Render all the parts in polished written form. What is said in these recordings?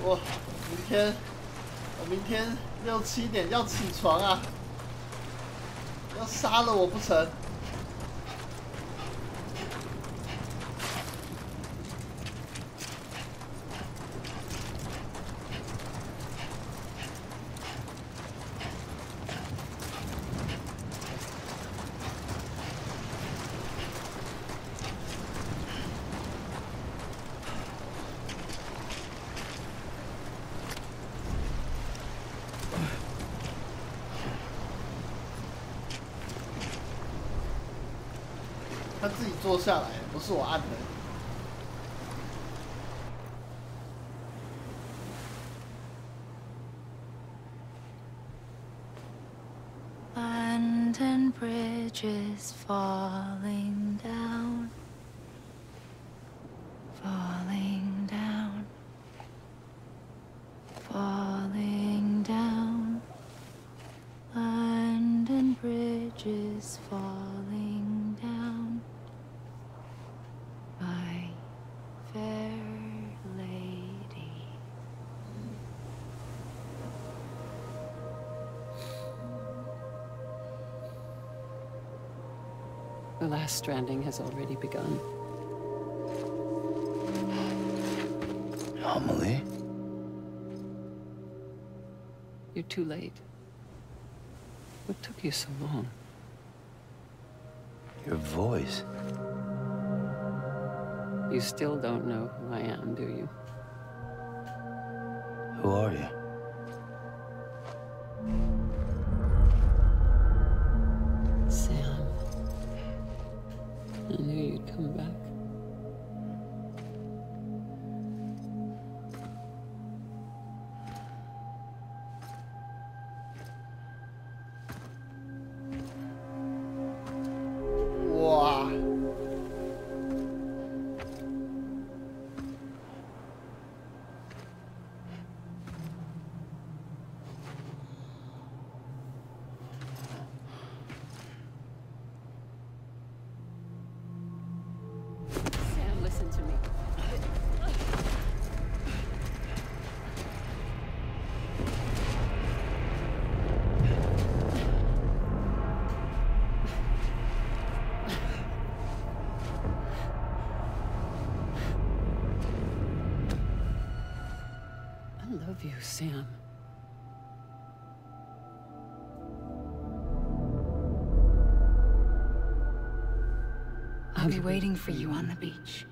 我明天6、7点要起床啊，要杀了我不成？他自己坐下来，不是我按的。Land and bridges falling down, falling down, falling down. Land and bridges falling down. My fair lady. The last stranding has already begun. Amelie? You're too late. What took you so long? Your voice. You still don't know who I am, do you? Who are you? Sam. I knew you'd come back. Wow. Sam, listen to me. I love you, Sam. I'll be waiting for you on the beach.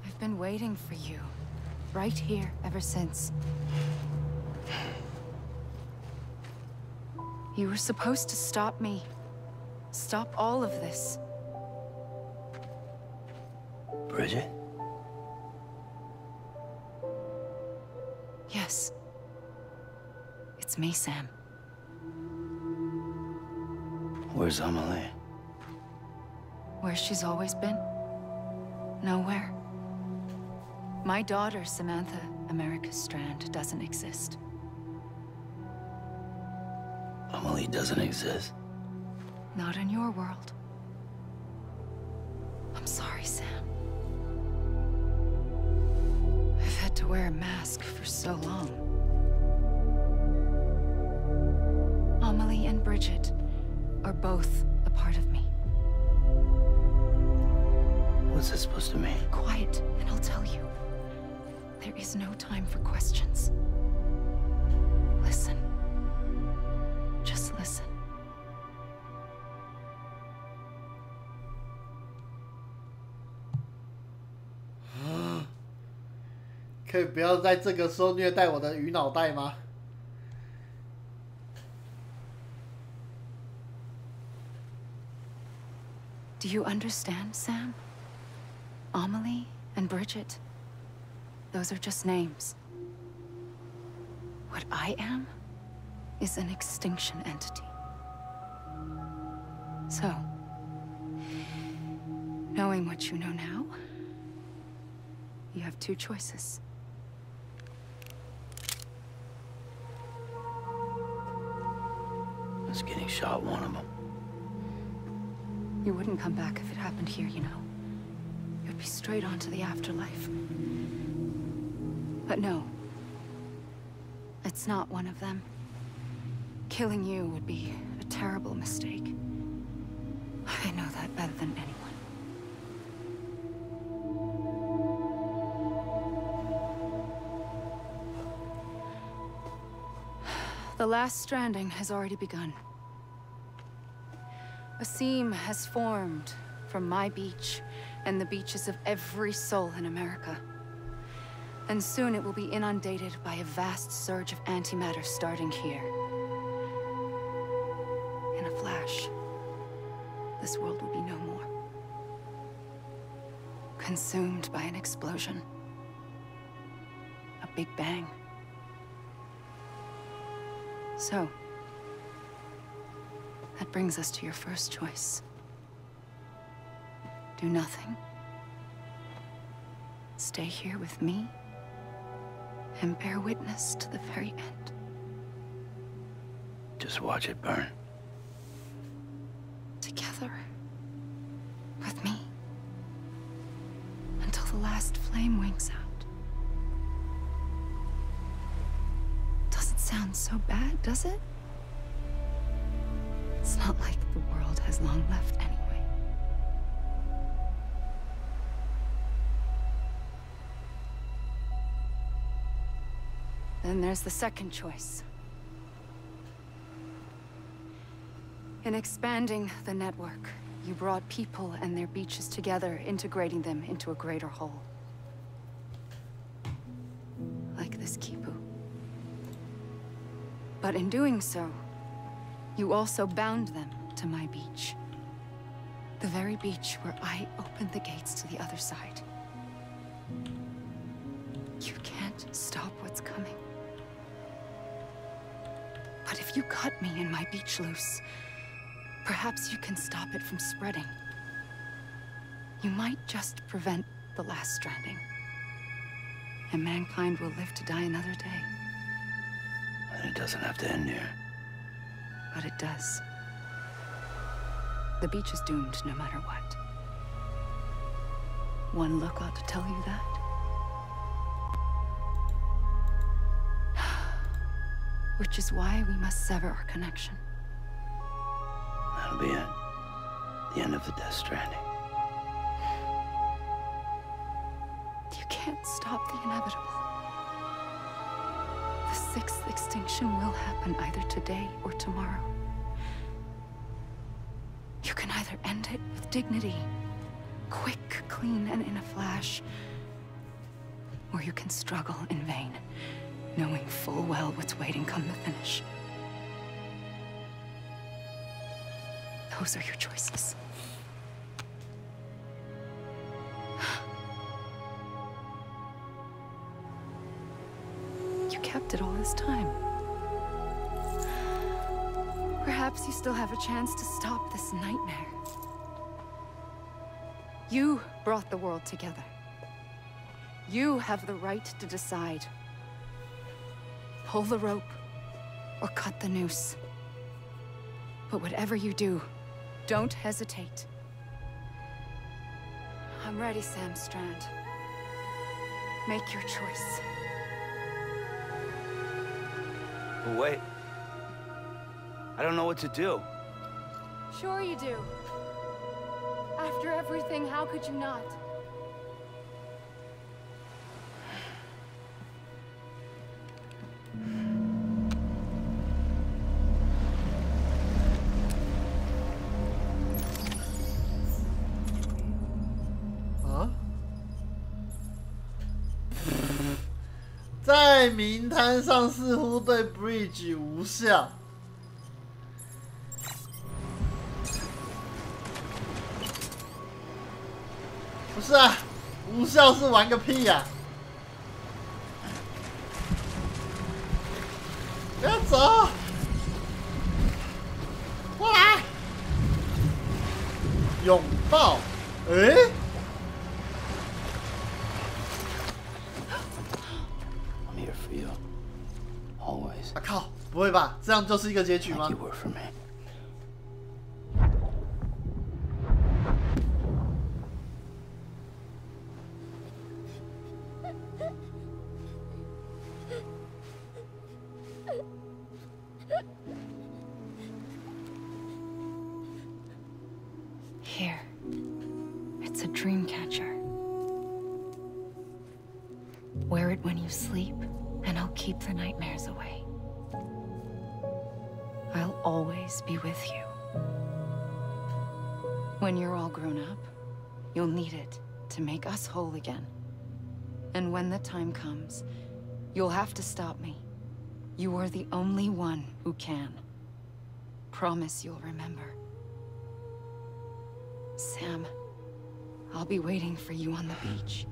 I've been waiting for you, right here, ever since. You were supposed to stop me. Stop all of this. Bridget? Yes. It's me, Sam. Where's Amelie? Where she's always been. Nowhere. My daughter, Samantha America Strand, doesn't exist. Amelie doesn't exist? Not in your world. I'm sorry, Sam. I've had to wear a mask for so long. Amelie and Bridget are both a part of me. What's that supposed to mean? Quiet, and I'll tell you. There is no time for questions. Listen. Just listen. 可以不要在这个时候虐待我的鱼脑袋吗？ Do you understand, Sam? Amelie and Bridget, those are just names. What I am is an extinction entity. So, knowing what you know now, you have two choices. Is getting shot one of them? You wouldn't come back if it happened here, you know. You'd be straight on to the afterlife. But no. It's not one of them. Killing you would be a terrible mistake. I know that better than anyone. The last stranding has already begun. A seam has formed from my beach and the beaches of every soul in America. And soon it will be inundated by a vast surge of antimatter starting here. In a flash, this world will be no more. Consumed by an explosion. A big bang. So, that brings us to your first choice. Do nothing. Stay here with me and bear witness to the very end. Just watch it burn. Together. With me. Until the last flame winks out. Doesn't sound so bad, does it? It's not like the world has long left anyway. Then there's the second choice. In expanding the network, you brought people and their beaches together, integrating them into a greater whole. Like this Kipu. But in doing so, you also bound them to my beach. The very beach where I opened the gates to the other side. You can't stop what's coming. But if you cut me and my beach loose, perhaps you can stop it from spreading. You might just prevent the last stranding. And mankind will live to die another day. And it doesn't have to end here. But it does. The beach is doomed no matter what. One look ought to tell you that. Which is why we must sever our connection. That'll be it. The end of the Death Stranding. You can't stop the inevitable. The sixth extinction will happen either today or tomorrow. You can either end it with dignity, quick, clean, and in a flash, or you can struggle in vain, knowing full well what's waiting come the finish. Those are your choices. You kept it all this time. Perhaps you still have a chance to stop this nightmare. You brought the world together. You have the right to decide. Pull the rope or cut the noose. But whatever you do, don't hesitate. I'm ready, Sam Strand. Make your choice. But wait. I don't know what to do. Sure you do. After everything, how could you not?在名摊上似乎对 Bridge 无效。不是啊，无效是玩个屁呀！不要走，过来，拥抱，诶。啊靠！不会吧？这样就是一个结局吗？ Here. It's a dream catcher. Wear it when you sleep, and I'll keep the nightmares away. I'll always be with you. When you're all grown up, you'll need it to make us whole again. And when the time comes, you'll have to stop me. You are the only one who can. Promise you'll remember. Sam, I'll be waiting for you on the beach.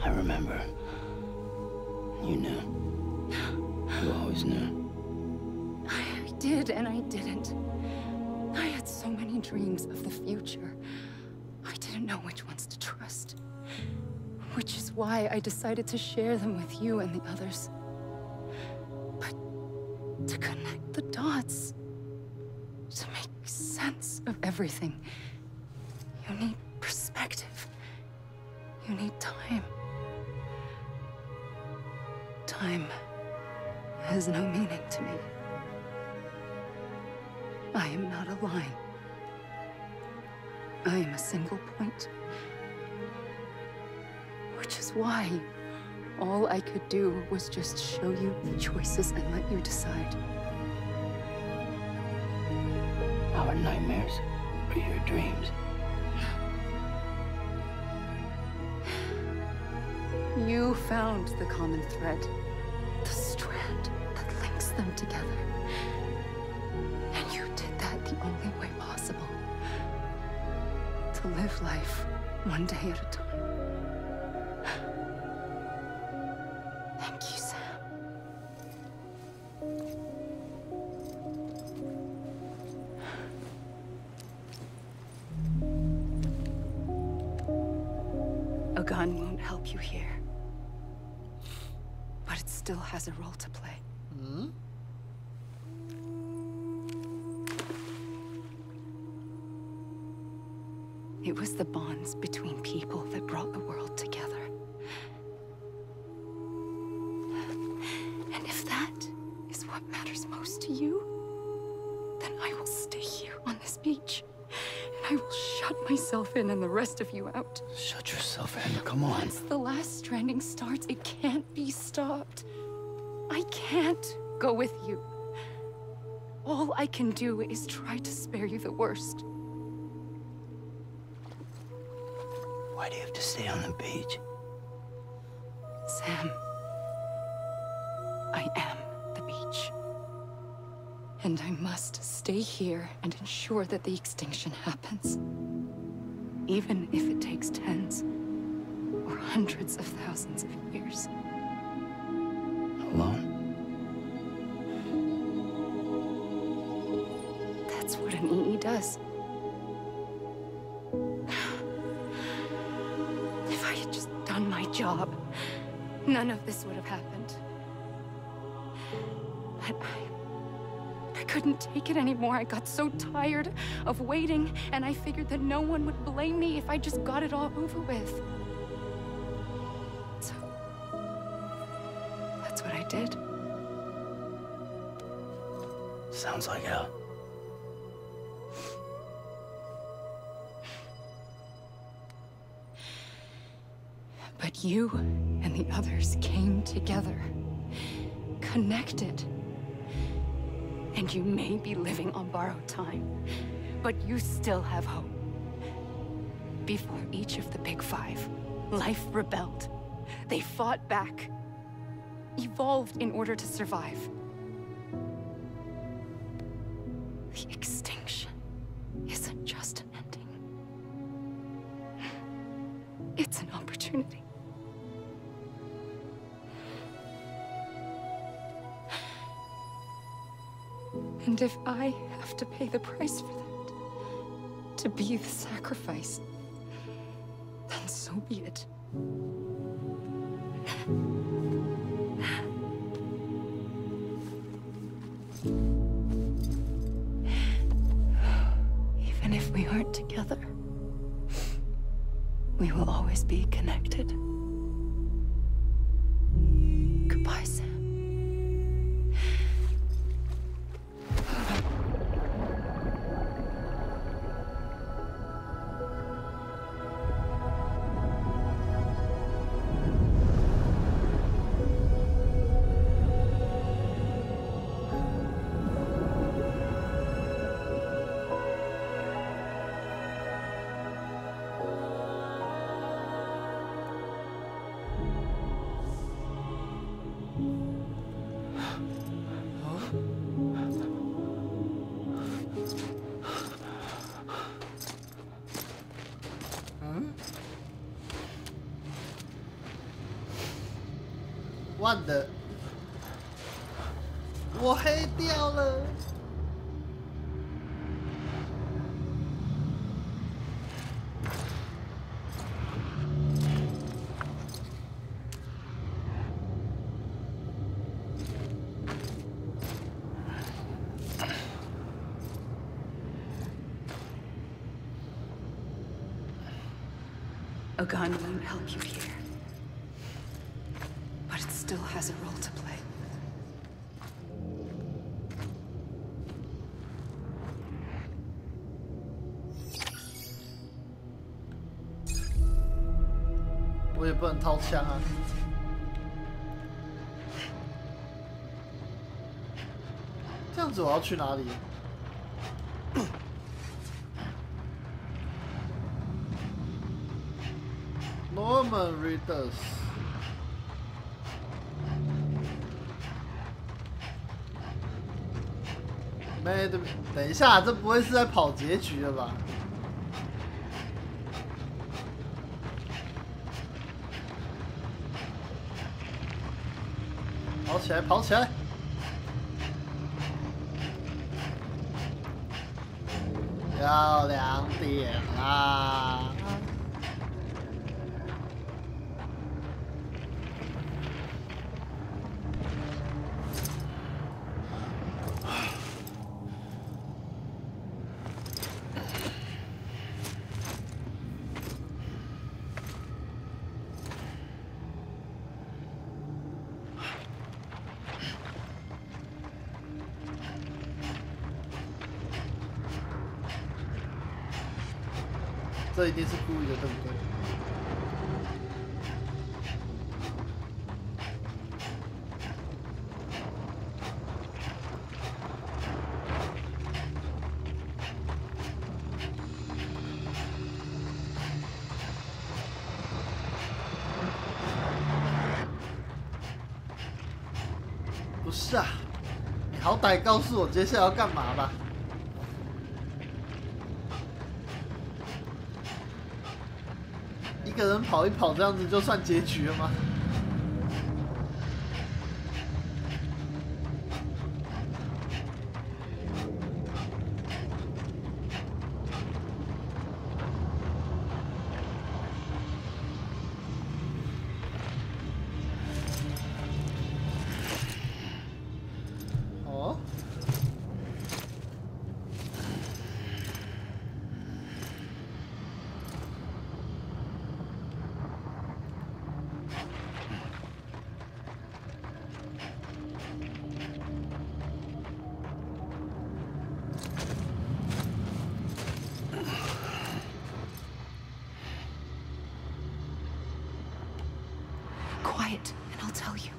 I remember. You knew. You always knew. I did and I didn't. I had so many dreams of the future. I didn't know which ones to trust. Which is why I decided to share them with you and the others. But to connect the dots, to make sense of everything, you need perspective. You need time. Time has no meaning to me. I am not a line. I am a single point. Which is why all I could do was just show you the choices and let you decide. Our nightmares are your dreams. You found the common thread, the strand that links them together. And you did that the only way possible. To live life one day at a time. Thank you, Sam. A gun won't help you here. But it still has a role to play. Hmm? It was the bonds between people that brought the world together. And if that is what matters most to you, then I will stay here on this beach. And I will shut myself in and the rest of you out. Shut yourself in, come on. Once the last stranding starts, it can't be stopped. I can't go with you. All I can do is try to spare you the worst. Why do you have to stay on the beach? Sam, I am the beach. And I must stay here and ensure that the extinction happens. Even if it takes tens or hundreds of thousands of years. Alone? That's what an EE does. If I had just done my job, none of this would have happened. But I couldn't take it anymore. I got so tired of waiting, and I figured that no one would blame me if I just got it all over with. So, that's what I did. Sounds like hell. But you and the others came together, connected. And you may be living on borrowed time, but you still have hope. Before each of the Big Five, life rebelled. They fought back, evolved in order to survive. The extinction isn't just an ending. It's an opportunity. And if I have to pay the price for that, to be the sacrifice, then so be it. Even if we aren't together, we will always be connected. Goodbye, Sam. 万的，我黑掉了。A gun won't help you here, but it still has a role to play. I 我也不能掏枪啊。这样子我要去哪里？Norman Readers。没，等一下，这不会是在跑结局了吧？跑起来，跑起来！要2点啦！这一定是故意的，对不对？不是啊，你好歹告诉我接下来要干嘛吧。一个人跑一跑，这样子就算结局了吗？哦。Quiet, and I'll tell you.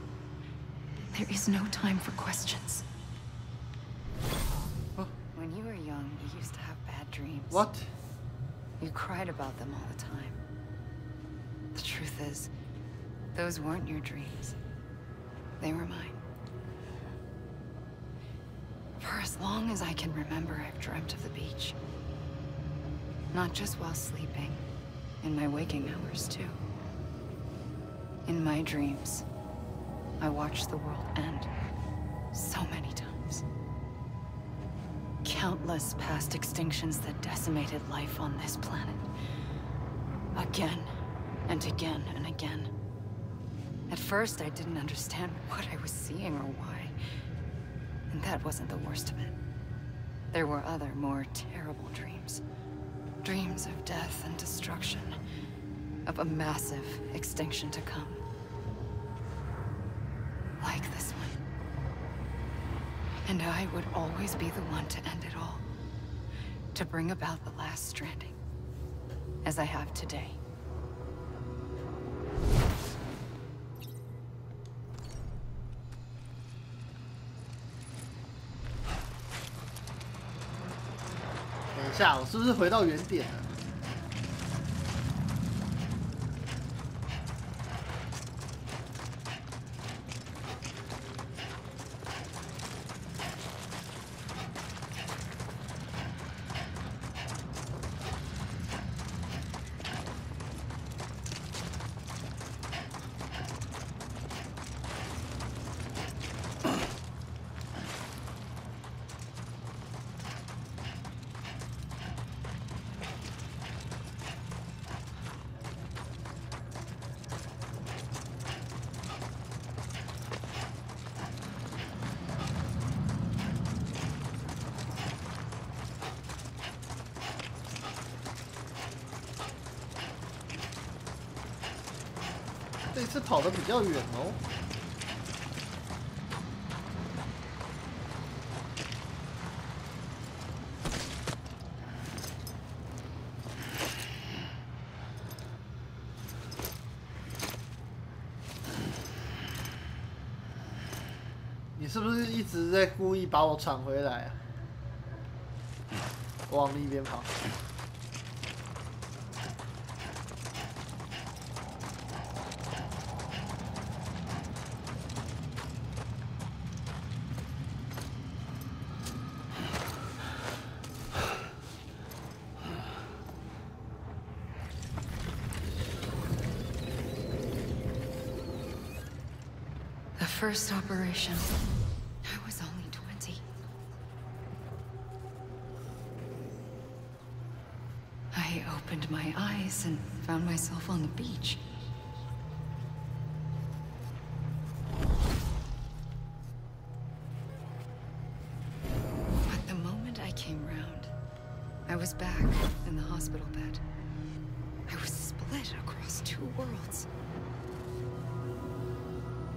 There is no time for questions. When you were young, you used to have bad dreams. What? You cried about them all the time. The truth is, those weren't your dreams. They were mine. For as long as I can remember, I've dreamt of the beach. Not just while sleeping, in my waking hours, too. In my dreams, I watched the world end so many times. Countless past extinctions that decimated life on this planet. Again, and again, and again. At first, I didn't understand what I was seeing or why. And that wasn't the worst of it. There were other, more terrible dreams. Dreams of death and destruction. Of a massive extinction to come. Like this one. And I would always be the one to end it all. To bring about the last stranding. As I have today.等一下，我是不是回到原点了？这次跑得比较远哦。你是不是一直在故意把我传回来啊？我往另一边跑。The first operation, I was only 20. I opened my eyes and found myself on the beach. But the moment I came round, I was back in the hospital bed. I was split across two worlds.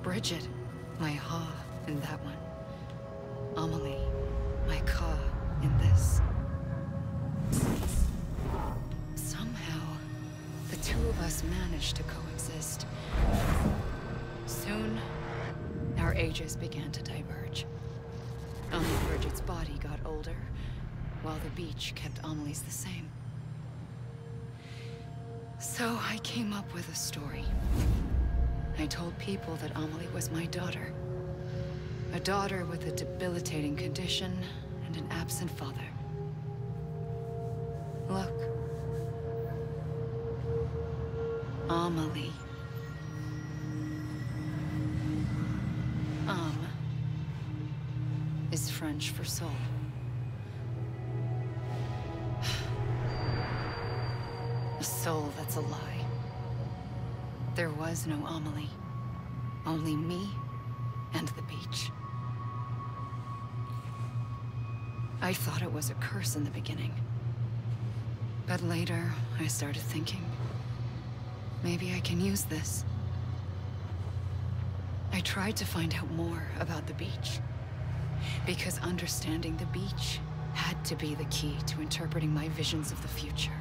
Bridget, my ha in that one. Amelie, my ka in this. Somehow, the two of us managed to coexist. Soon, our ages began to diverge. Only Bridget's body got older, while the beach kept Amelie's the same. So I came up with a story. I told people that Amelie was my daughter. A daughter with a debilitating condition and an absent father. Look. Amelie. Is French for soul. A soul that's a lie. There was no Amelie. Only me and the beach. I thought it was a curse in the beginning. But later, I started thinking, maybe I can use this. I tried to find out more about the beach. Because understanding the beach had to be the key to interpreting my visions of the future.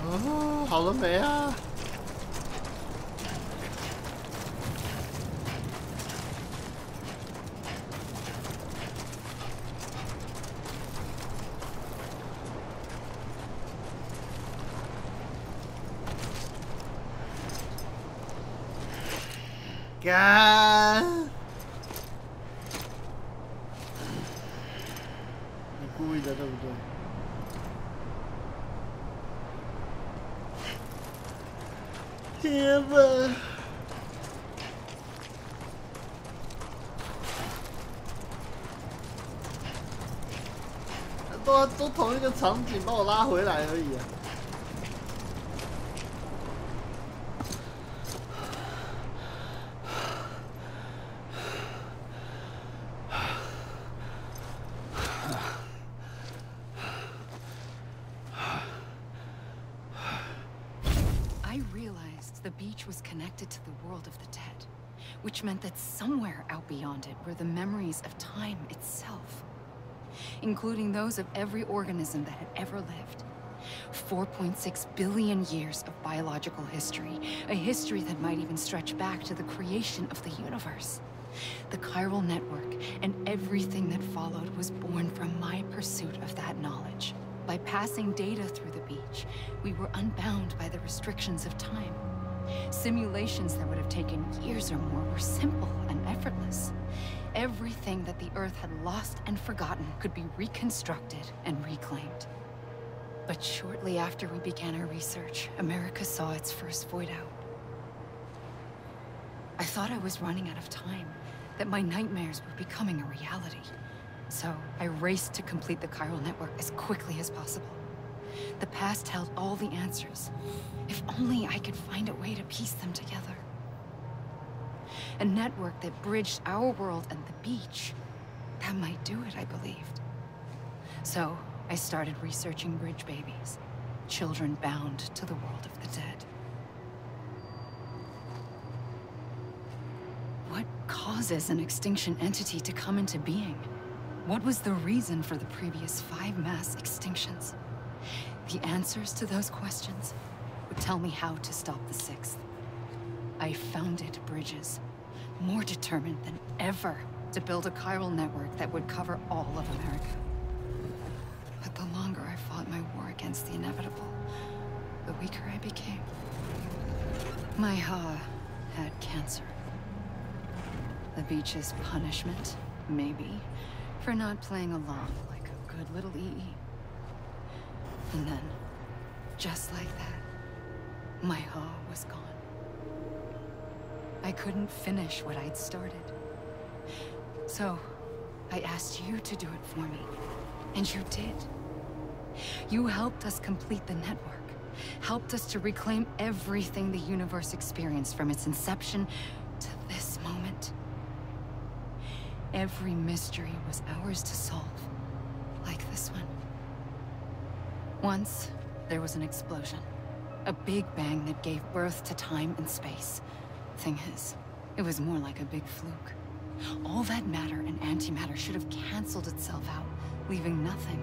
哦，好了没啊？干！你故意的，对不对？天哪！都同一个场景，把我拉回来而已啊。The beach was connected to the world of the dead, which meant that somewhere out beyond it were the memories of time itself, including those of every organism that had ever lived. 4.6 billion years of biological history, a history that might even stretch back to the creation of the universe. The chiral network and everything that followed was born from my pursuit of that knowledge. By passing data through the beach, we were unbound by the restrictions of time. Simulations that would have taken years or more were simple and effortless. Everything that the Earth had lost and forgotten could be reconstructed and reclaimed. But shortly after we began our research, America saw its first void out. I thought I was running out of time, that my nightmares were becoming a reality. So I raced to complete the chiral network as quickly as possible. The past held all the answers. If only I could find a way to piece them together. A network that bridged our world and the beach. That might do it, I believed. So I started researching bridge babies, children bound to the world of the dead. What causes an extinction entity to come into being? What was the reason for the previous 5 mass extinctions? The answers to those questions would tell me how to stop the 6th. I founded bridges, more determined than ever to build a chiral network that would cover all of America. But the longer I fought my war against the inevitable, the weaker I became. My Ha had cancer. The beach's punishment, maybe, for not playing along like a good little EE. And then, just like that, my Ha was gone. I couldn't finish what I'd started. So, I asked you to do it for me, and you did. You helped us complete the network, helped us to reclaim everything the universe experienced from its inception to this moment. Every mystery was ours to solve, like this one. Once, there was an explosion. A big bang that gave birth to time and space. Thing is, it was more like a big fluke. All that matter and antimatter should have canceled itself out, leaving nothing.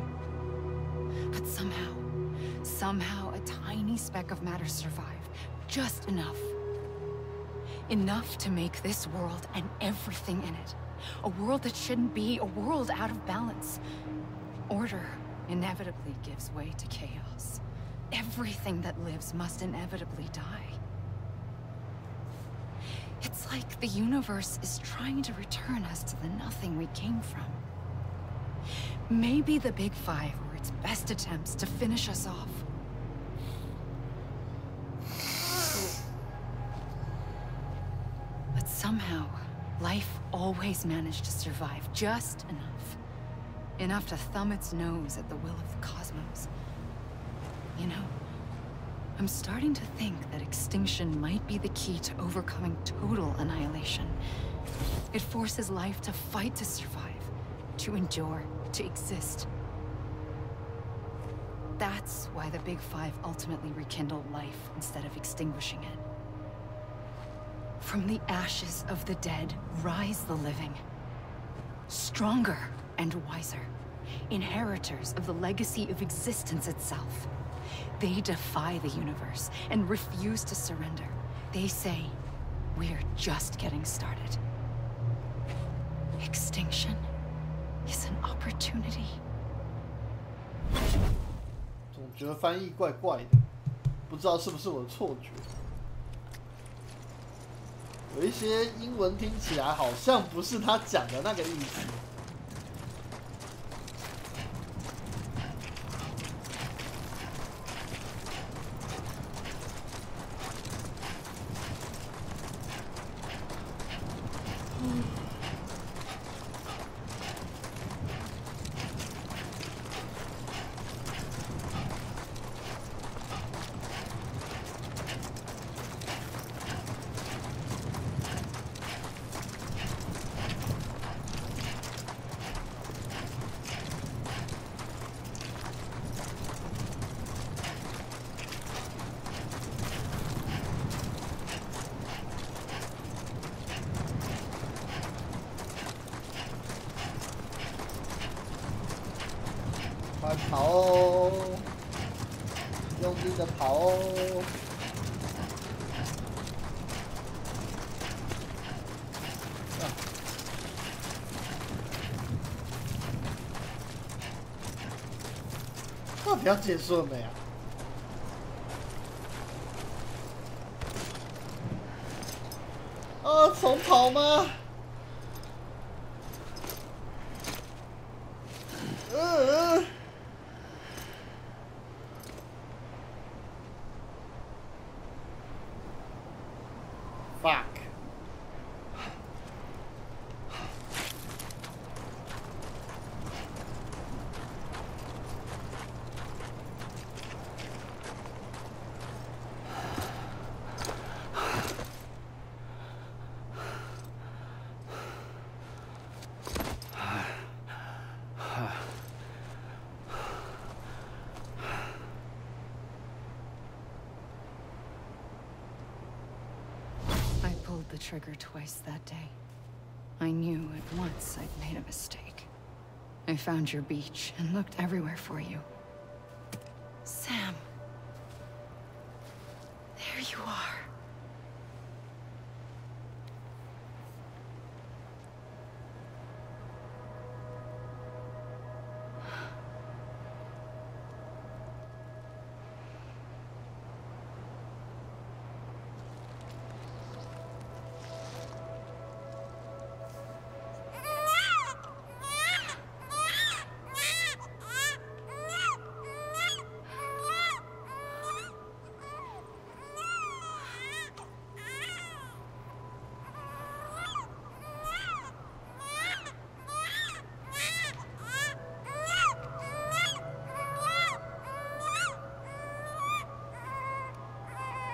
But somehow a tiny speck of matter survived. Just enough. Enough to make this world and everything in it. A world that shouldn't be, a world out of balance. Order inevitably gives way to chaos. Everything that lives must inevitably die. It's like the universe is trying to return us to the nothing we came from. Maybe the Big Five were its best attempts to finish us off. But somehow, life always managed to survive just enough. Enough to thumb its nose at the will of the cosmos. You know, I'm starting to think that extinction might be the key to overcoming total annihilation. It forces life to fight to survive, to endure, to exist. That's why the Big Five ultimately rekindled life instead of extinguishing it. From the ashes of the dead rise the living. Stronger and wiser. Inheritors of the legacy of existence itself. They defy the universe and refuse to surrender. They say, we're just getting started. Extinction is an opportunity. 总觉得翻译怪怪的，不知道是不是我的错觉。有一些英文听起来好像不是他讲的那个意思。快跑哦！用力的跑哦！到底要结束了没啊？重跑吗？Fuck. The trigger twice that day. I knew at once I'd made a mistake. I found your beach and looked everywhere for you. Sam. There you are.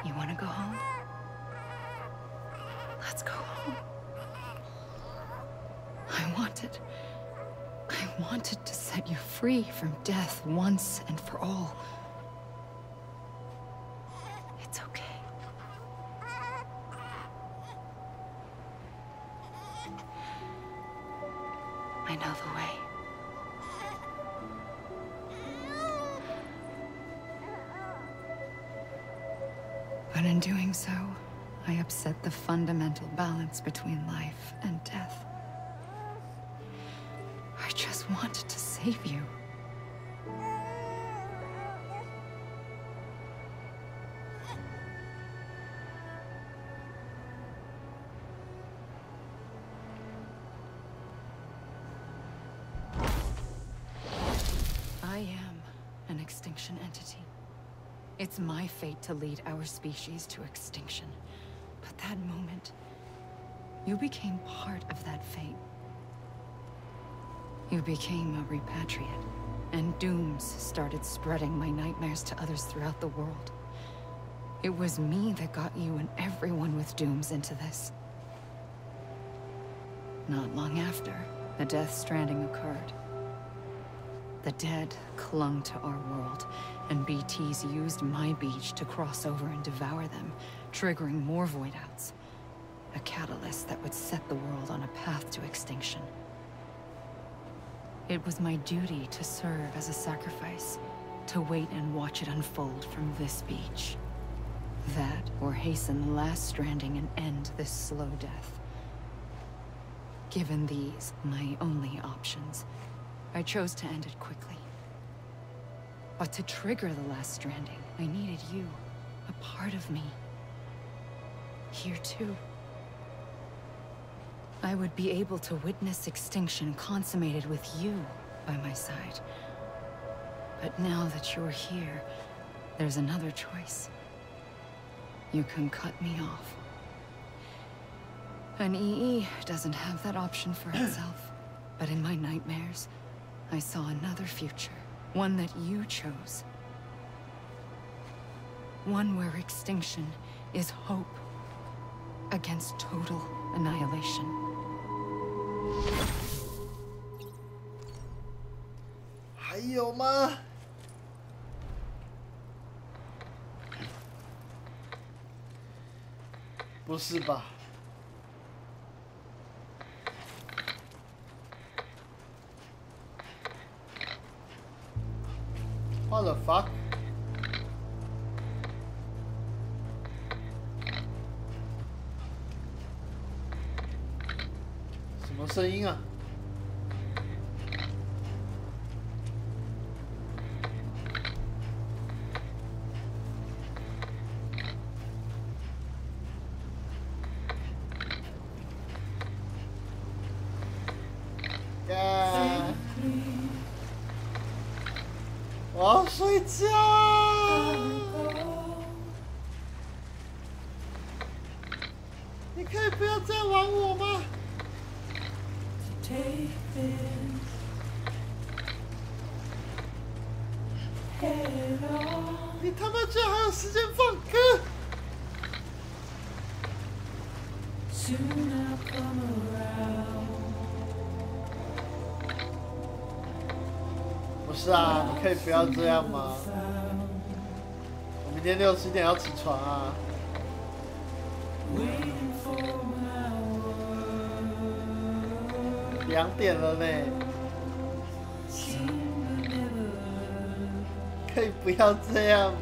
You want to go home? Let's go home. I wanted to set you free from death once and for all. It's okay. I know the way. But in doing so, I upset the fundamental balance between life and death. I just wanted to save you. I am an extinction entity. It's my fate to lead our species to extinction. But that moment, you became part of that fate. You became a repatriate, and dooms started spreading my nightmares to others throughout the world. It was me that got you and everyone with dooms into this. Not long after, the Death Stranding occurred. The dead clung to our world, and BTs used my beach to cross over and devour them, triggering more void outs. A catalyst that would set the world on a path to extinction. It was my duty to serve as a sacrifice, to wait and watch it unfold from this beach. That, or hasten the last stranding and end this slow death. Given these, my only options, I chose to end it quickly. But to trigger the last stranding, I needed you, a part of me. Here too. I would be able to witness extinction consummated with you by my side. But now that you're here, there's another choice. You can cut me off. An EE doesn't have that option for itself. But in my nightmares, I saw another future. One that you chose. One where extinction is hope against total annihilation.还有吗？不是吧？What the fuck? 么声音啊？我要睡觉。你可以不要再玩我吗？你他妈居然还有时间放歌！不是啊，你可以不要这样吗？我明天6、7点要起床啊。2点了呢，可以不要这样吗？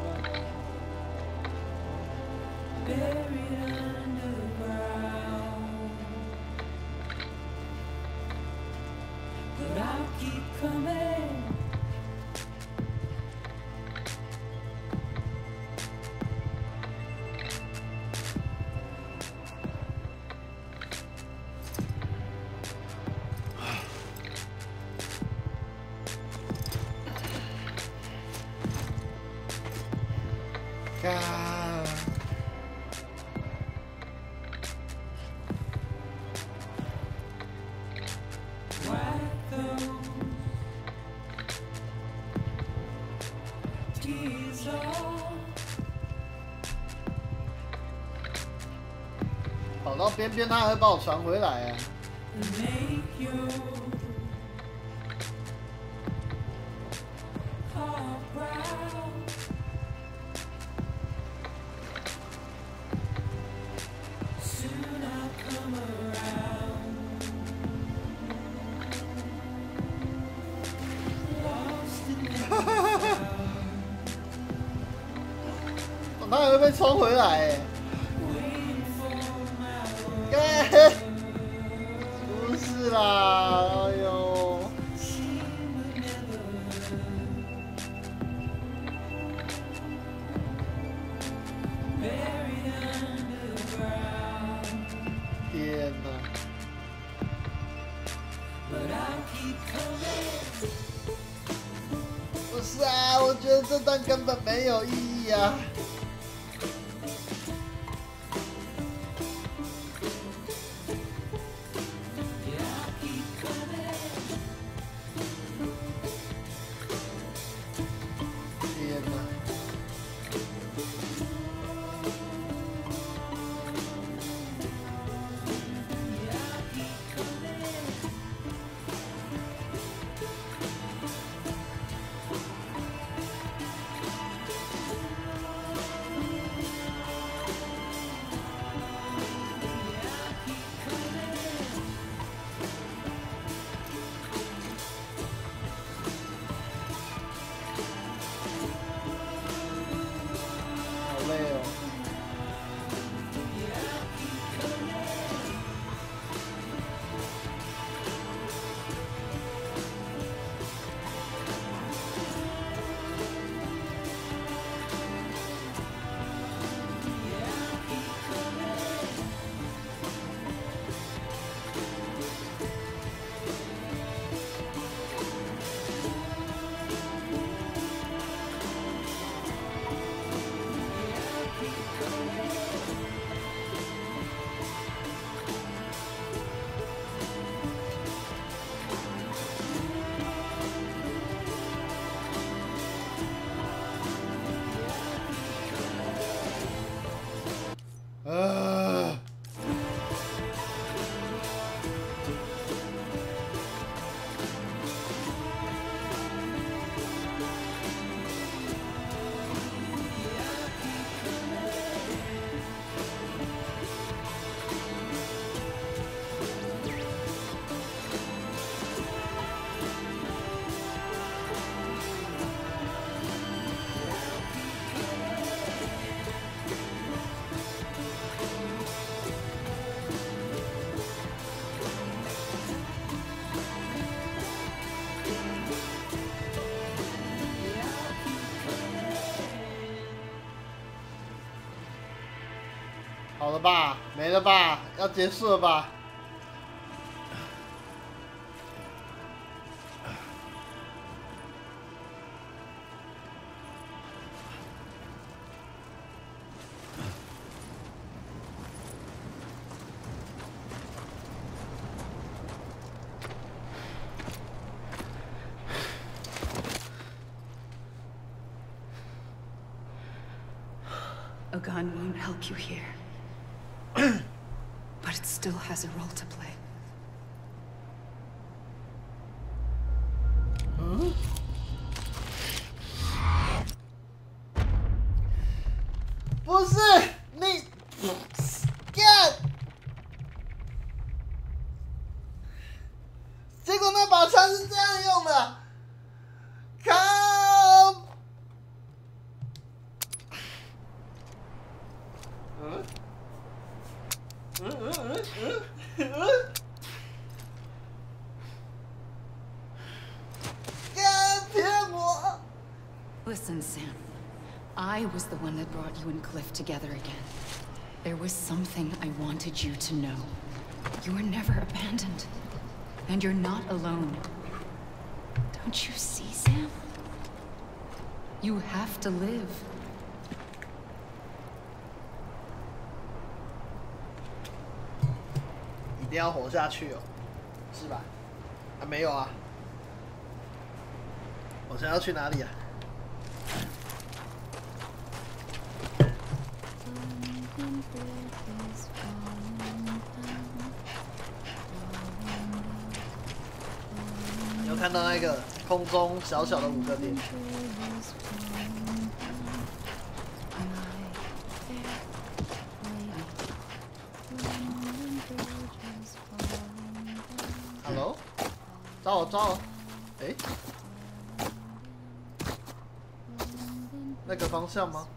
跑到边边，他还会把我传回来啊！他还会被冲回来哎！不是啦，哎呦！天哪！不是啊，我觉得这段根本没有意义啊！好了吧，没了吧，要结束了吧？A gun won't help you here. But it still has a role to play. 不是你，干！结果那把枪是这样用的，靠！干骗我！ Listen, Sam. I was the one that brought you and Cliff together again. There was something I wanted you to know. You were never abandoned. And you're not alone. Don't you see, Sam? You have to live. 一定要活下去哦，是吧？啊，没有啊。我现在要去哪里啊？你有看到那个空中小小的5个点？ Hello， 找我找我，哎，那个方向吗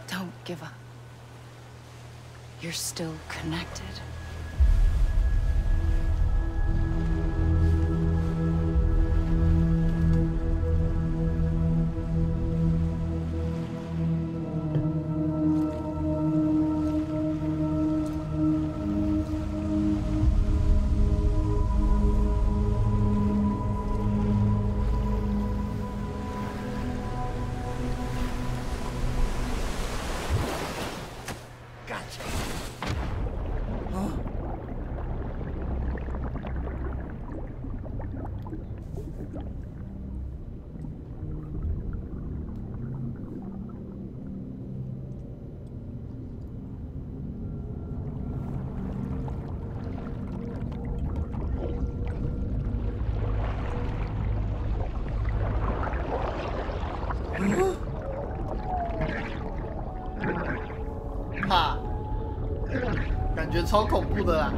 ？Don't give up. You're still connected.怕，感觉超恐怖的啦。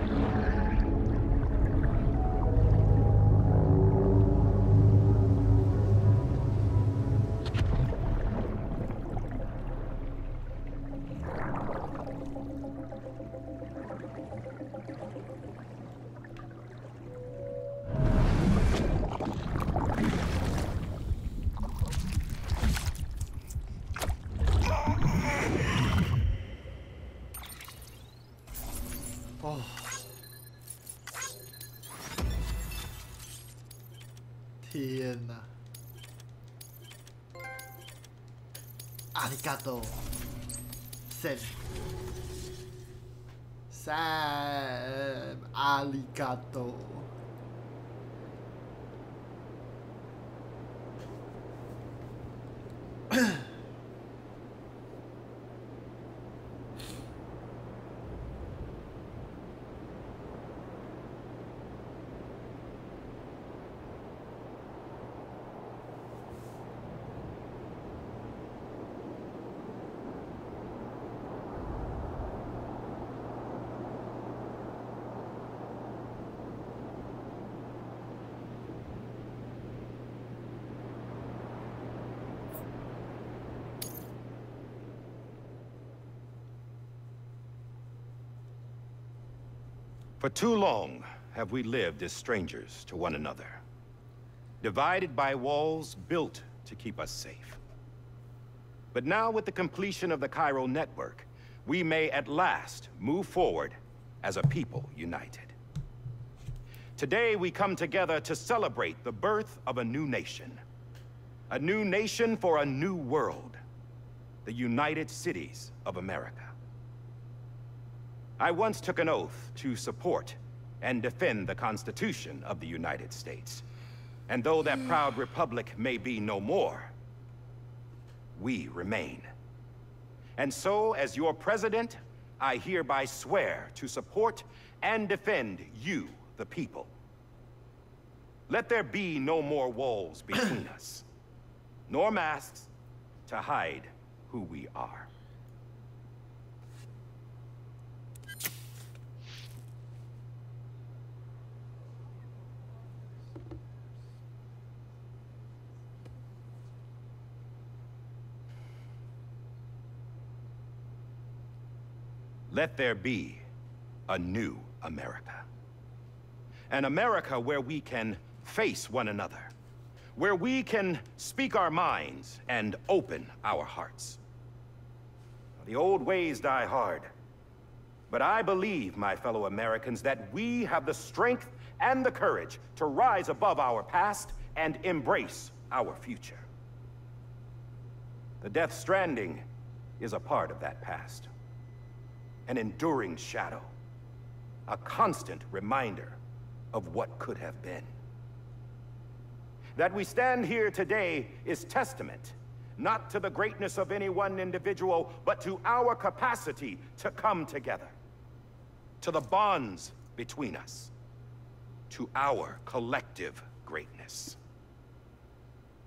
哦，天哪！ありがとう。Sam，ありがとう。For too long have we lived as strangers to one another, divided by walls built to keep us safe. But now, with the completion of the Cairo network, we may at last move forward as a people united. Today, we come together to celebrate the birth of a new nation for a new world, the United Cities of America. I once took an oath to support and defend the Constitution of the United States. And though that proud republic may be no more, we remain. And so, as your president, I hereby swear to support and defend you, the people. Let there be no more walls between us, nor masks to hide who we are. Let there be a new America. An America where we can face one another, where we can speak our minds and open our hearts. The old ways die hard, but I believe, my fellow Americans, that we have the strength and the courage to rise above our past and embrace our future. The Death Stranding is a part of that past. An enduring shadow, a constant reminder of what could have been. That we stand here today is testament, not to the greatness of any one individual, but to our capacity to come together, to the bonds between us, to our collective greatness.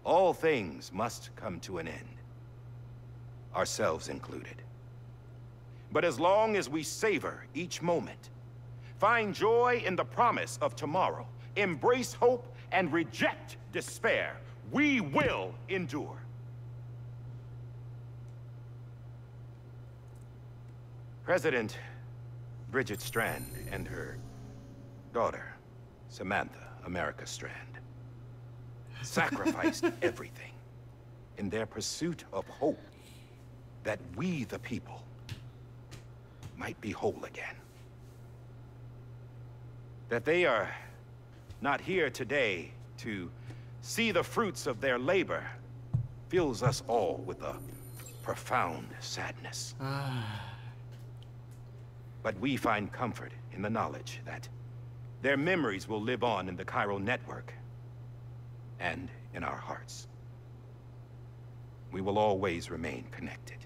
All things must come to an end, ourselves included. But as long as we savor each moment, find joy in the promise of tomorrow, embrace hope, and reject despair, we will endure. President Bridget Strand and her daughter, Samantha America Strand, sacrificed everything in their pursuit of hope that we, the people, might be whole again. That they are not here today to see the fruits of their labor fills us all with a profound sadness. But we find comfort in the knowledge that their memories will live on in the Cairo network and in our hearts. We will always remain connected.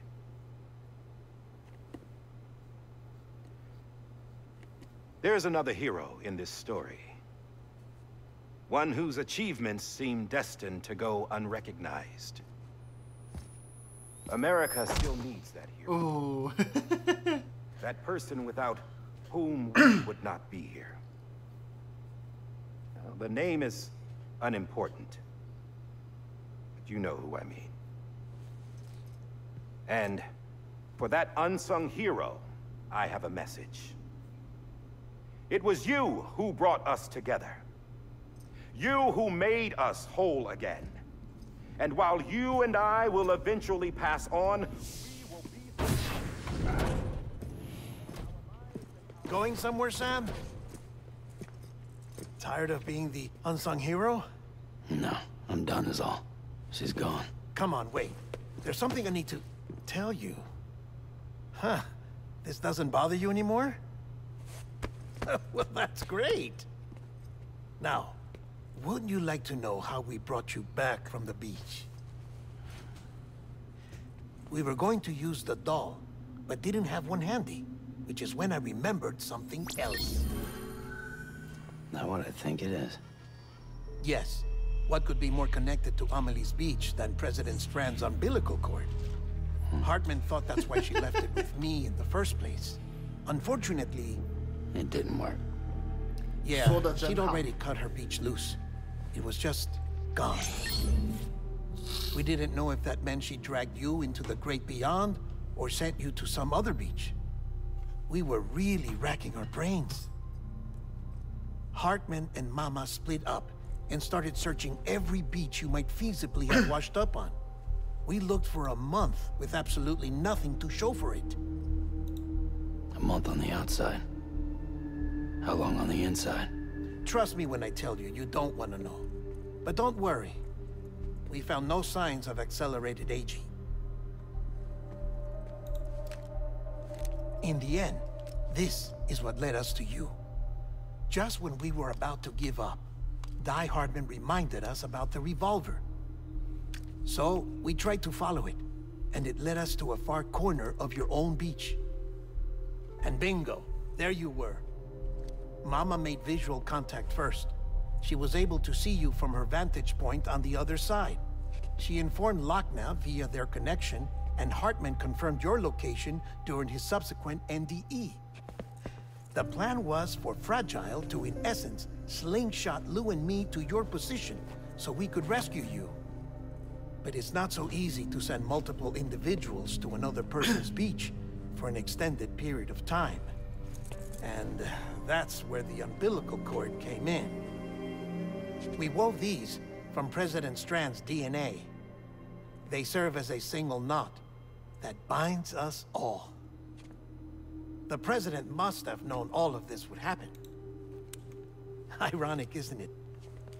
There's another hero in this story. One whose achievements seem destined to go unrecognized. America still needs that hero. Ooh. That person without whom we would not be here. Now, the name is unimportant, but you know who I mean. And for that unsung hero, I have a message. It was you who brought us together. You who made us whole again. And while you and I will eventually pass on, we will be... Going somewhere, Sam? Tired of being the unsung hero? No, I'm done is all. She's gone. Come on, wait. There's something I need to tell you. Huh. This doesn't bother you anymore? Well, that's great. Now, wouldn't you like to know how we brought you back from the beach? We were going to use the doll, but didn't have one handy, which is when I remembered something else. Not what I think it is. Yes. What could be more connected to Amelie's beach than President Strand's umbilical cord? Hartman thought that's why she left it with me in the first place. Unfortunately... It didn't work. Yeah, she'd already cut her beach loose. It was just gone. We didn't know if that meant she dragged you into the great beyond, or sent you to some other beach. We were really racking our brains. Hartman and Mama split up and started searching every beach you might feasibly have washed up on. We looked for a month with absolutely nothing to show for it. A month on the outside. How long on the inside? Trust me when I tell you, you don't want to know. But don't worry. We found no signs of accelerated aging. In the end, this is what led us to you. Just when we were about to give up, Die Hartman reminded us about the revolver. So, we tried to follow it, and it led us to a far corner of your own beach. And bingo, there you were. Mama made visual contact first. She was able to see you from her vantage point on the other side. She informed Lochner via their connection, and Hartman confirmed your location during his subsequent NDE. The plan was for Fragile to, in essence, slingshot Lou and me to your position so we could rescue you. But it's not so easy to send multiple individuals to another person's beach for an extended period of time. And that's where the umbilical cord came in. We wove these from President Strand's DNA. They serve as a single knot that binds us all. The President must have known all of this would happen. Ironic, isn't it?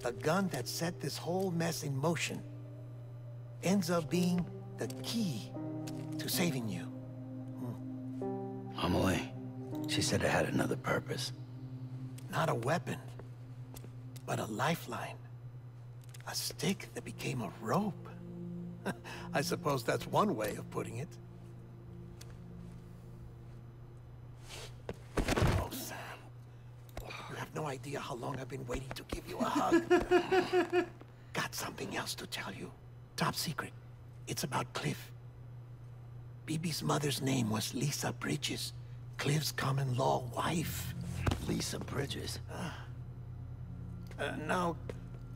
The gun that set this whole mess in motion ends up being the key to saving you. Amelie, she said it had another purpose. Not a weapon, but a lifeline. A stick that became a rope. I suppose that's one way of putting it. Oh, Sam. You have no idea how long I've been waiting to give you a hug. Got something else to tell you. Top secret. It's about Cliff. Bibi's mother's name was Lisa Bridges, Cliff's common-law wife. Lisa Bridges. Now,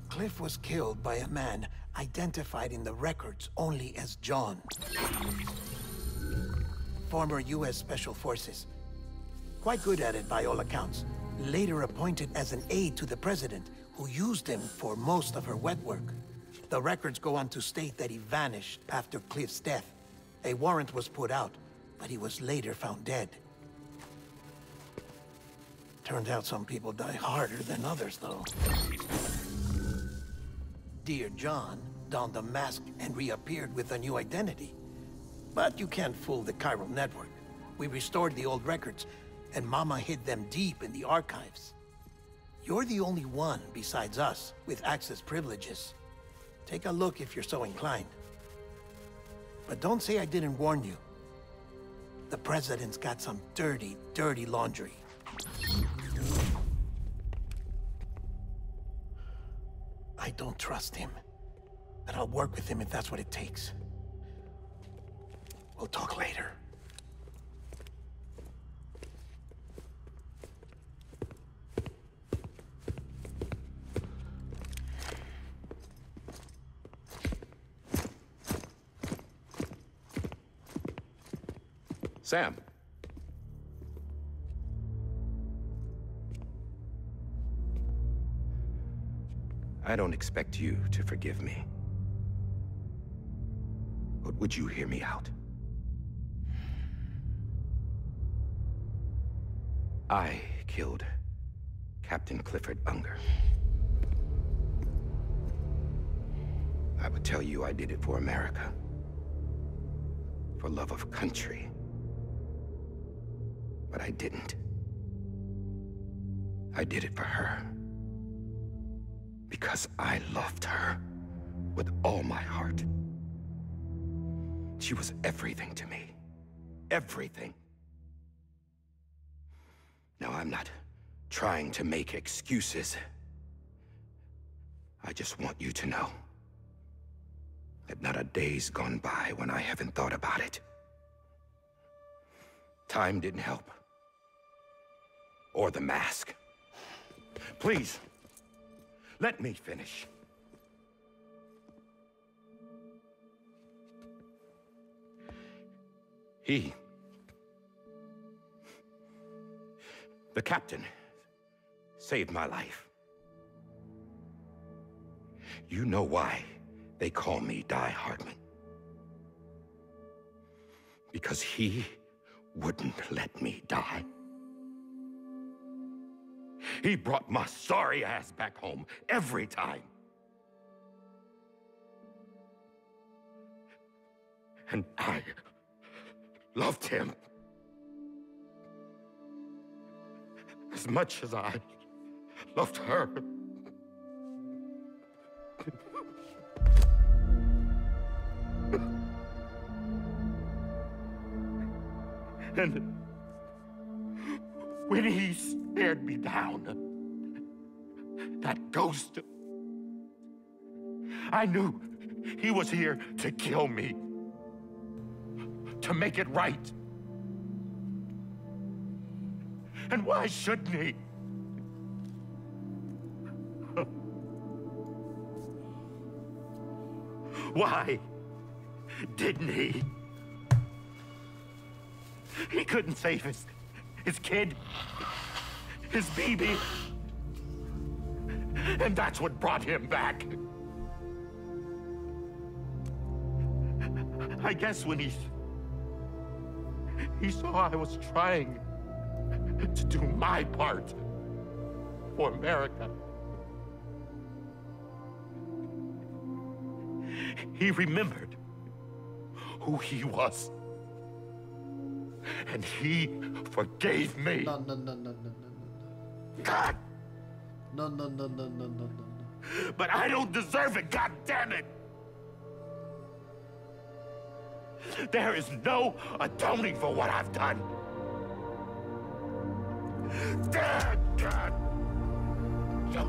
Cliff was killed by a man identified in the records only as John. Former U.S. Special Forces. Quite good at it by all accounts. Later appointed as an aide to the president, who used him for most of her wet work. The records go on to state that he vanished after Cliff's death. A warrant was put out, but he was later found dead. Turned out some people die harder than others, though. Dear John donned a mask and reappeared with a new identity. But you can't fool the chiral network. We restored the old records, and Mama hid them deep in the archives. You're the only one, besides us, with access privileges. Take a look if you're so inclined. But don't say I didn't warn you. The President's got some dirty, dirty laundry. I don't trust him, but I'll work with him if that's what it takes. We'll talk later. Sam. I don't expect you to forgive me. But would you hear me out? I killed Captain Clifford Unger. I would tell you I did it for America. For love of country. But I didn't. I did it for her. Because I loved her with all my heart. She was everything to me. Everything. Now, I'm not trying to make excuses. I just want you to know that not a day's gone by when I haven't thought about it. Time didn't help. Or the mask. Please, let me finish. The captain saved my life. You know why they call me Die Hardman? Because he wouldn't let me die. He brought my sorry ass back home every time. And I loved him as much as I loved her. And when he stared me down, that ghost, I knew he was here to kill me, to make it right. And why shouldn't he? Why didn't he? He couldn't save his kid, his baby. And that's what brought him back. I guess when he saw I was trying to do my part for America, he remembered who he was. And he forgave me. No. God! No. But I don't deserve it, God damn it! There is no atoning for what I've done. God! No.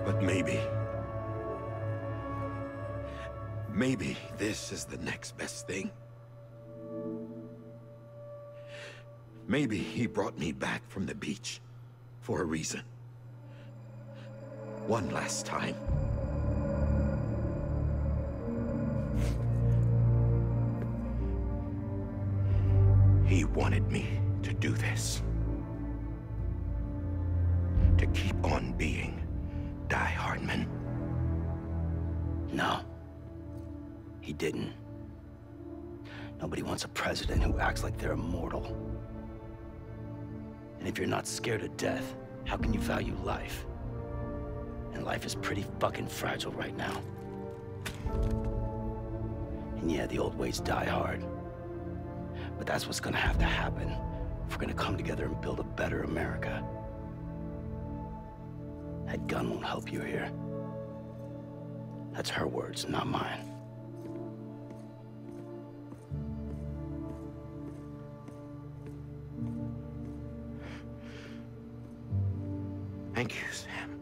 But maybe this is the next best thing. Maybe he brought me back from the beach for a reason. One last time. He wanted me to do this. To keep on being Die Hardman. No. He didn't. Nobody wants a president who acts like they're immortal. And if you're not scared of death, how can you value life? And life is pretty fucking fragile right now. And yeah, the old ways die hard. But that's what's gonna have to happen if we're gonna come together and build a better America. That gun won't help you here. That's her words, not mine. Thank you, Sam.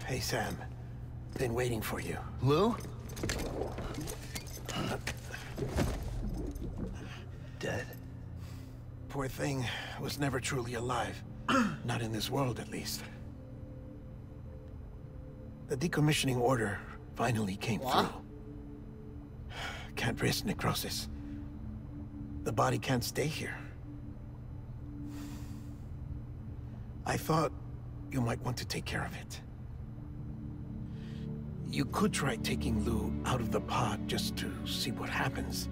Hey, Sam. Been waiting for you. Lou? Dead. Poor thing was never truly alive. Not in this world, at least. The decommissioning order finally came through. Can't risk necrosis. The body can't stay here. I thought you might want to take care of it. You could try taking Lou out of the pod just to see what happens.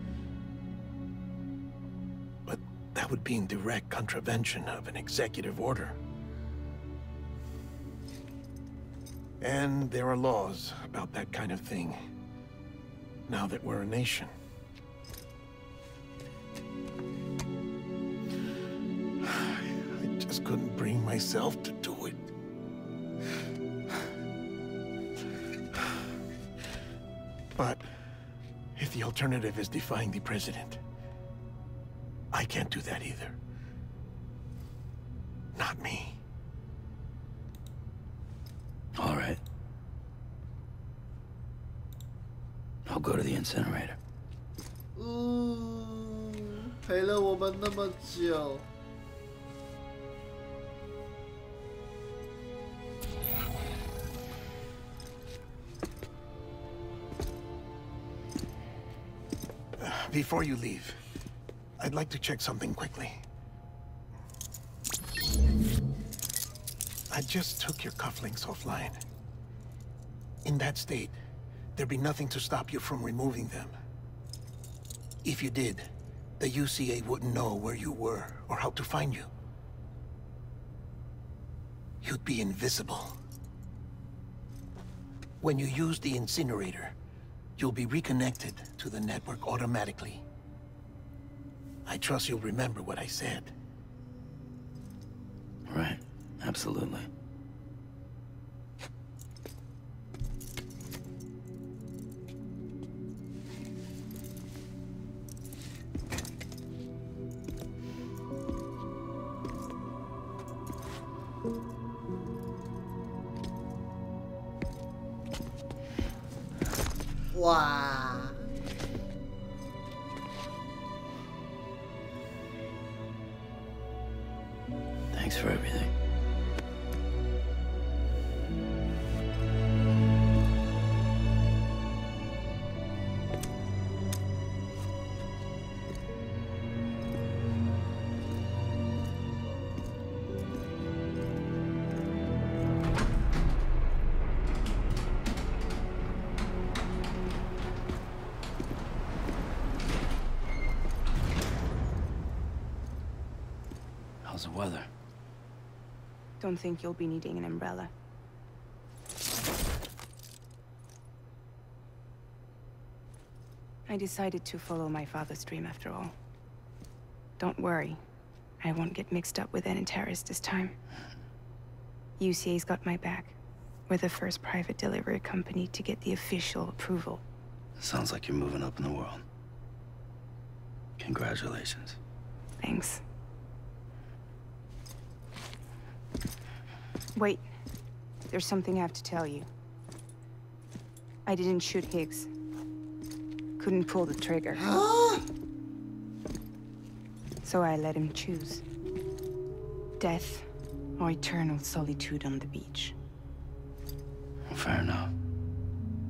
But that would be in direct contravention of an executive order. And there are laws about that kind of thing, now that we're a nation. couldn't bring myself to do it. But if the alternative is defying the president, I can't do that either. Not me. All right. I'll go to the incinerator. 陪了我们那么久。Before you leave, I'd like to check something quickly. I just took your cufflinks offline. In that state, there'd be nothing to stop you from removing them. If you did, the UCA wouldn't know where you were or how to find you. You'd be invisible. When you use the incinerator, you'll be reconnected to the network automatically. I trust you'll remember what I said. Right. Absolutely. Wow. Thanks for everything. How's the weather? Don't think you'll be needing an umbrella. I decided to follow my father's dream after all. Don't worry. I won't get mixed up with any terrorists this time. UCA's got my back. We're the first private delivery company to get the official approval. Sounds like you're moving up in the world. Congratulations. Thanks. Wait. There's something I have to tell you. I didn't shoot Higgs. Couldn't pull the trigger. So I let him choose. Death or eternal solitude on the beach. Well, fair enough.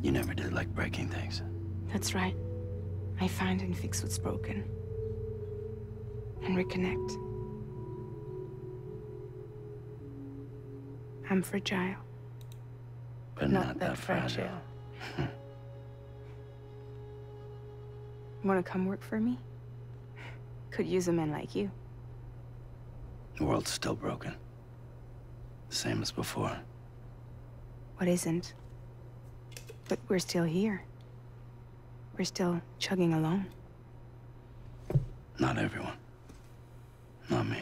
You never did like breaking things. That's right. I find and fix what's broken. And reconnect. I'm fragile. But not that fragile. Wanna come work for me? Could use a man like you. The world's still broken. Same as before. What isn't? But we're still here. We're still chugging along. Not everyone. Not me.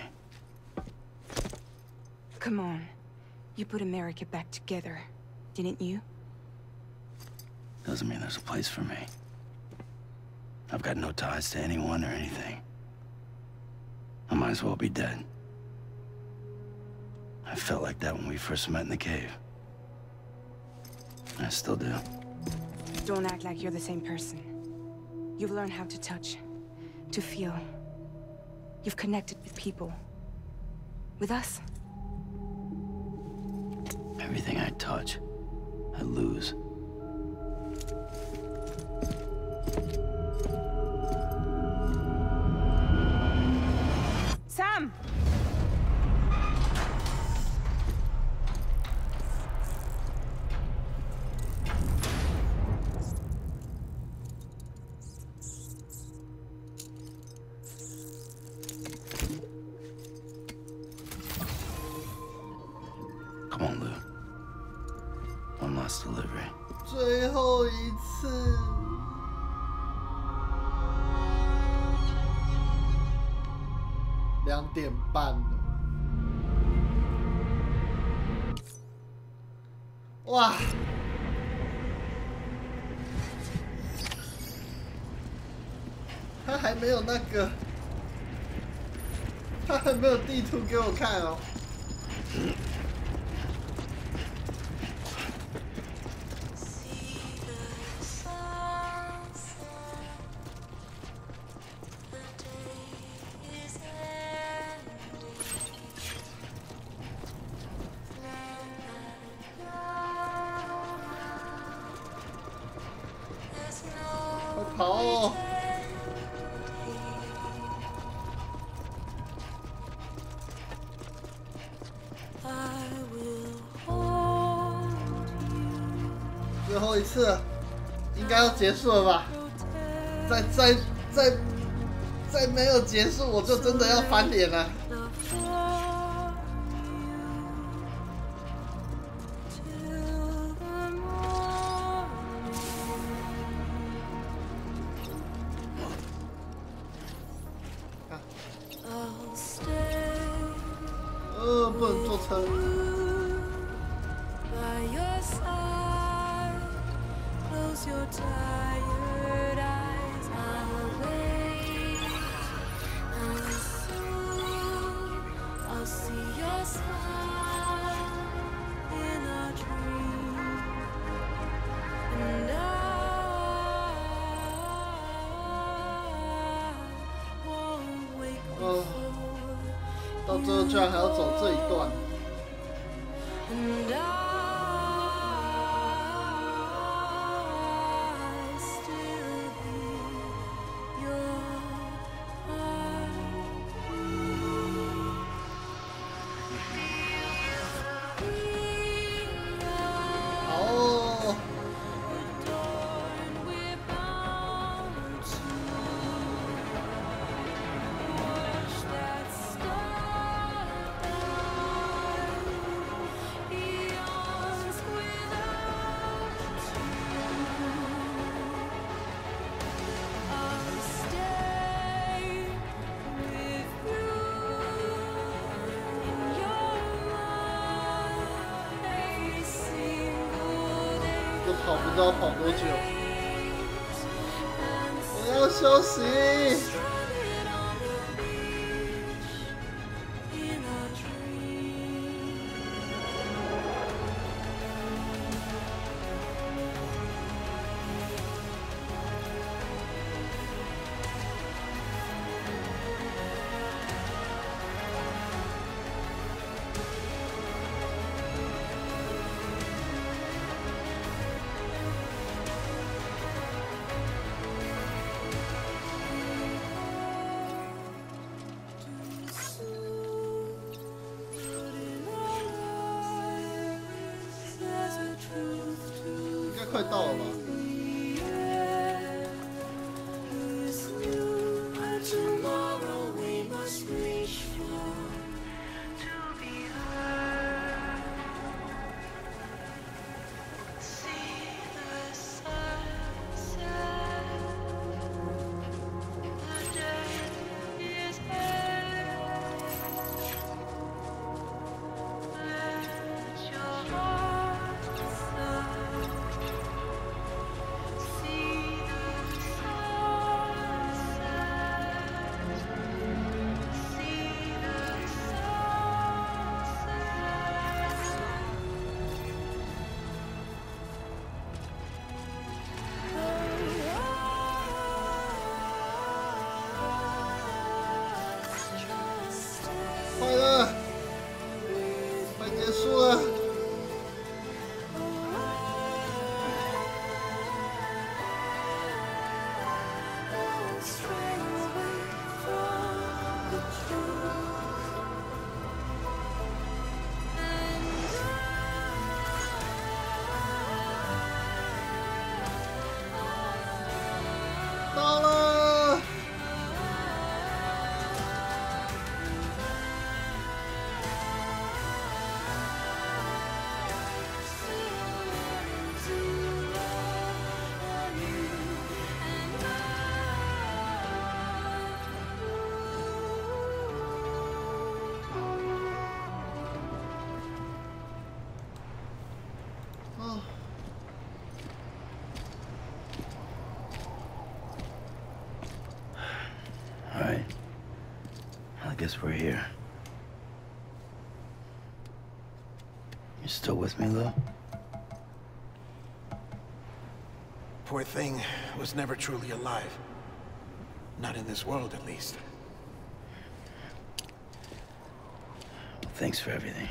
Come on. You put America back together, didn't you? Doesn't mean there's a place for me. I've got no ties to anyone or anything. I might as well be dead. I felt like that when we first met in the cave. I still do. Don't act like you're the same person. You've learned how to touch, to feel. You've connected with people. With us. Everything I touch, I lose. Sam! Come on, Lou. One last delivery. 最后一次。2点半了。哇！他还没有那个，他还没有地图给我看哦。快跑哦！最后一次，应该要结束了吧？再没有结束，我就真的要翻脸了。不能坐车。到最后居然还要走这一段。跑不知道跑多久，我要休息。快到了吧？ guess we're here. You still with me, Lou? Poor thing was never truly alive. Not in this world, at least. Well, thanks for everything.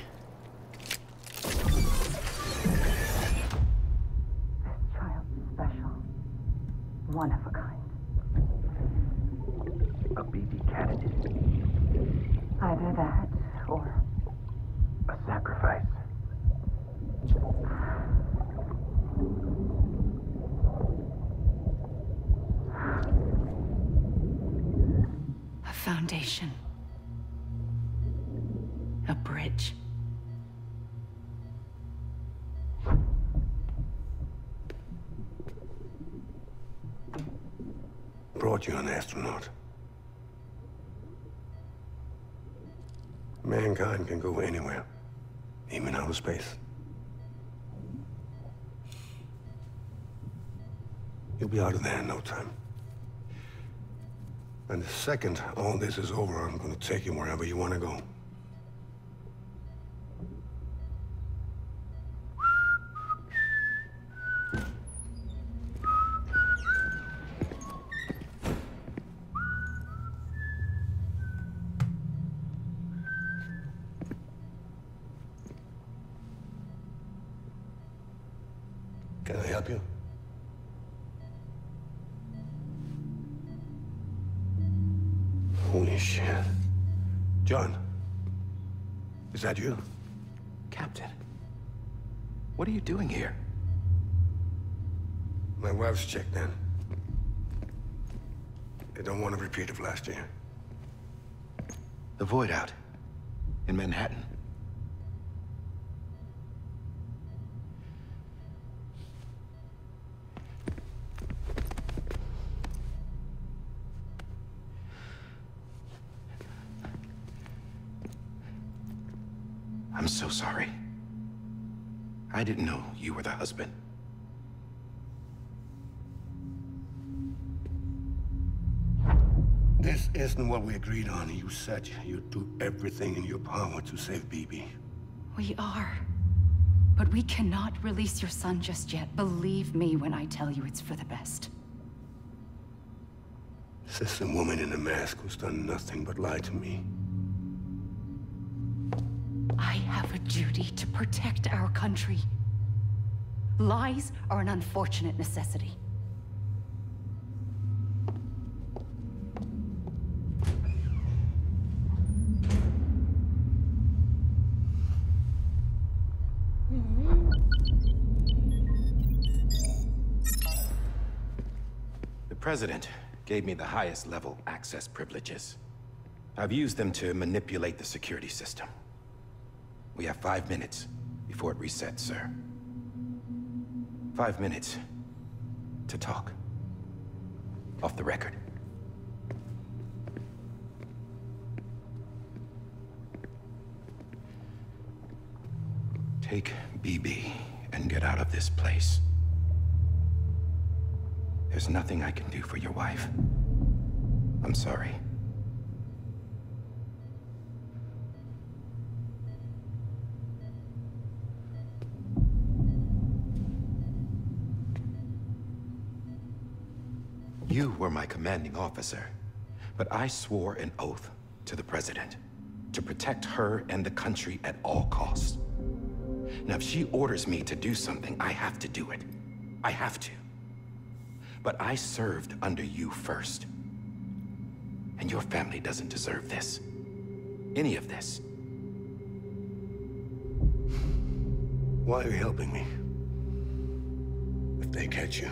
Child's special. One of a kind. A BB candidate. Either that, or A sacrifice. A foundation. A bridge. Brought you an astronaut. Mankind can go anywhere, even outer space. You'll be out of there in no time. And the second all this is over, I'm gonna take you wherever you want to go. Can I help you? Holy shit. John, is that you? Captain, what are you doing here? My wife's checked in. They don't want a repeat of last year. The Void Out in Manhattan. I'm so sorry. I didn't know you were the husband. This isn't what we agreed on. You said you'd do everything in your power to save BB. We are. But we cannot release your son just yet. Believe me when I tell you it's for the best. This is a woman in a mask who's done nothing but lie to me. I have a duty to protect our country. Lies are an unfortunate necessity. The President gave me the highest level access privileges. I've used them to manipulate the security system. We have 5 minutes before it resets, sir. 5 minutes to talk. Off the record. Take BB and get out of this place. There's nothing I can do for your wife. I'm sorry. You were my commanding officer, but I swore an oath to the President to protect her and the country at all costs. Now, if she orders me to do something, I have to do it. I have to. But I served under you first. And your family doesn't deserve this. Any of this. Why are you helping me? If they catch you.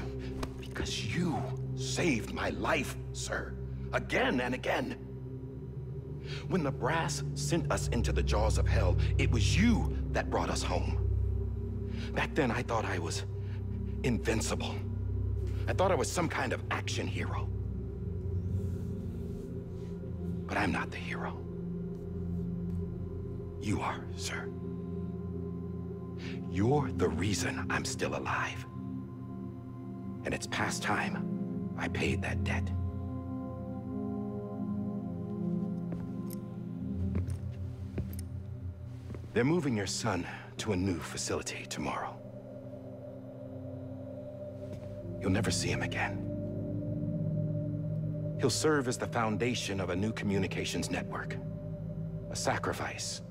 Because you saved my life, sir. Again and again. When the brass sent us into the jaws of hell, it was you that brought us home. Back then, I thought I was invincible. I thought I was some kind of action hero. But I'm not the hero. You are, sir. You're the reason I'm still alive. And it's past time I paid that debt. They're moving your son to a new facility tomorrow. You'll never see him again. He'll serve as the foundation of a new communications network. A sacrifice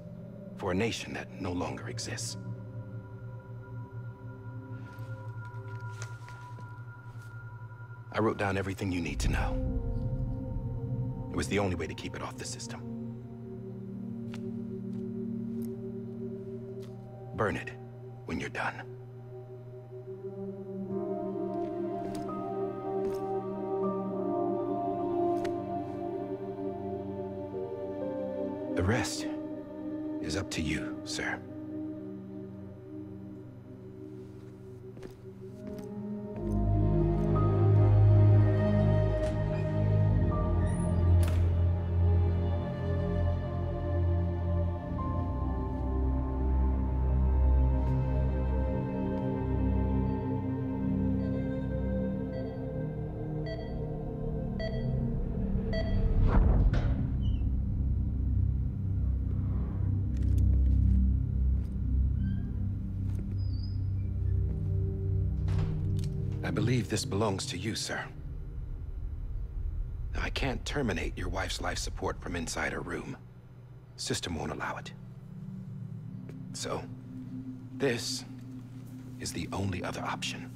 for a nation that no longer exists. I wrote down everything you need to know. It was the only way to keep it off the system. Burn it when you're done. The rest is up to you, sir. I believe this belongs to you, sir. Now, I can't terminate your wife's life support from inside her room. System won't allow it. So, this is the only other option.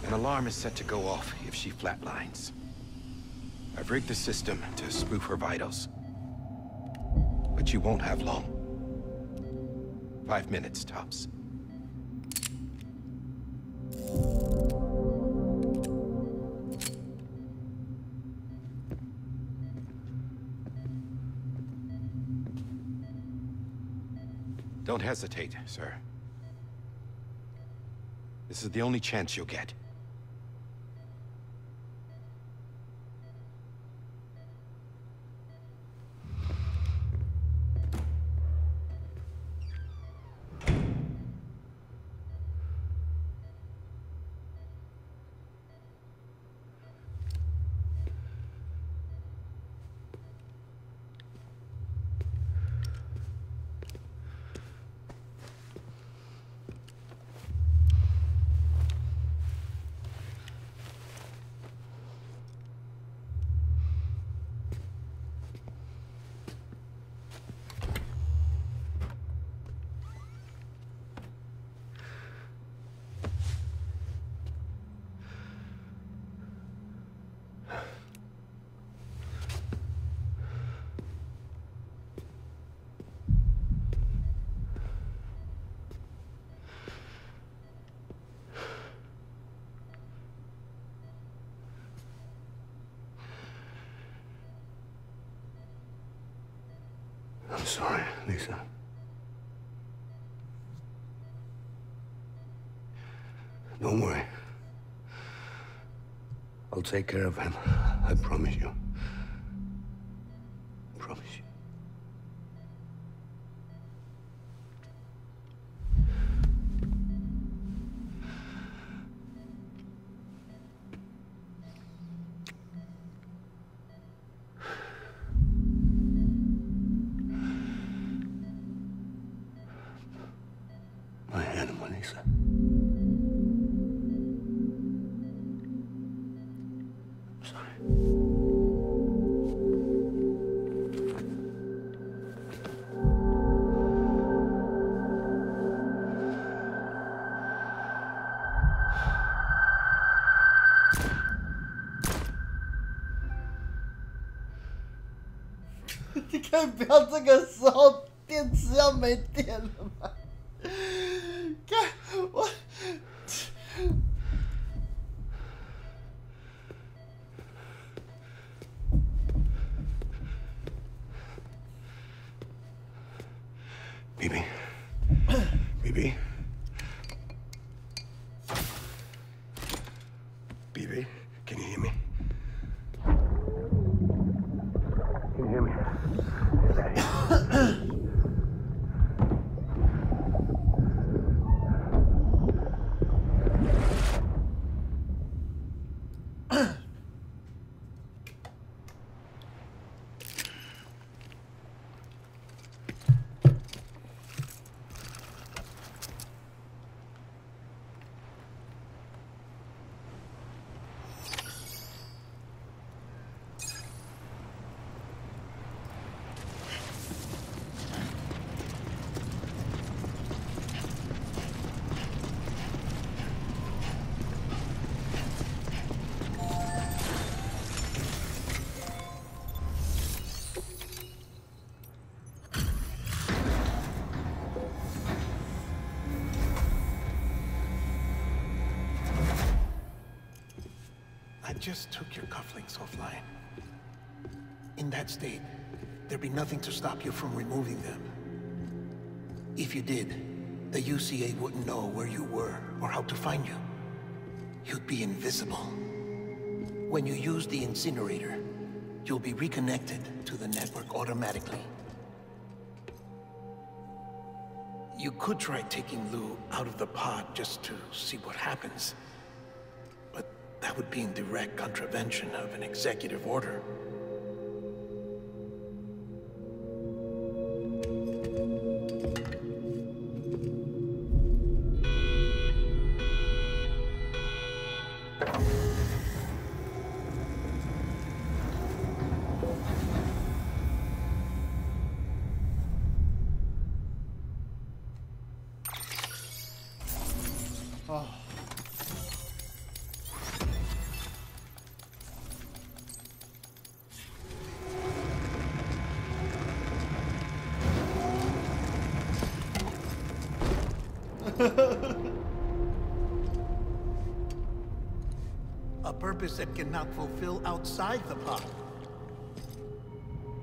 An alarm is set to go off if she flatlines. I've rigged the system to spoof her vitals. But you won't have long. 5 minutes, tops. Don't hesitate, sir. This is the only chance you'll get. I'm sorry, Lisa. Don't worry. I'll take care of him. I promise you. I promise you. My animal, Lisa. I'm sorry.你可以不要这个时候电池要没电了吗？看我。BB. BB. BB, can you hear me? Can you hear me? just took your cufflinks offline. In that state, there'd be nothing to stop you from removing them. If you did, the UCA wouldn't know where you were or how to find you. You'd be invisible. When you use the incinerator, you'll be reconnected to the network automatically. You could try taking Lou out of the pod just to see what happens. But that would be in direct contravention of an executive order. Oh. ，A purpose that cannot fulfill outside the pod.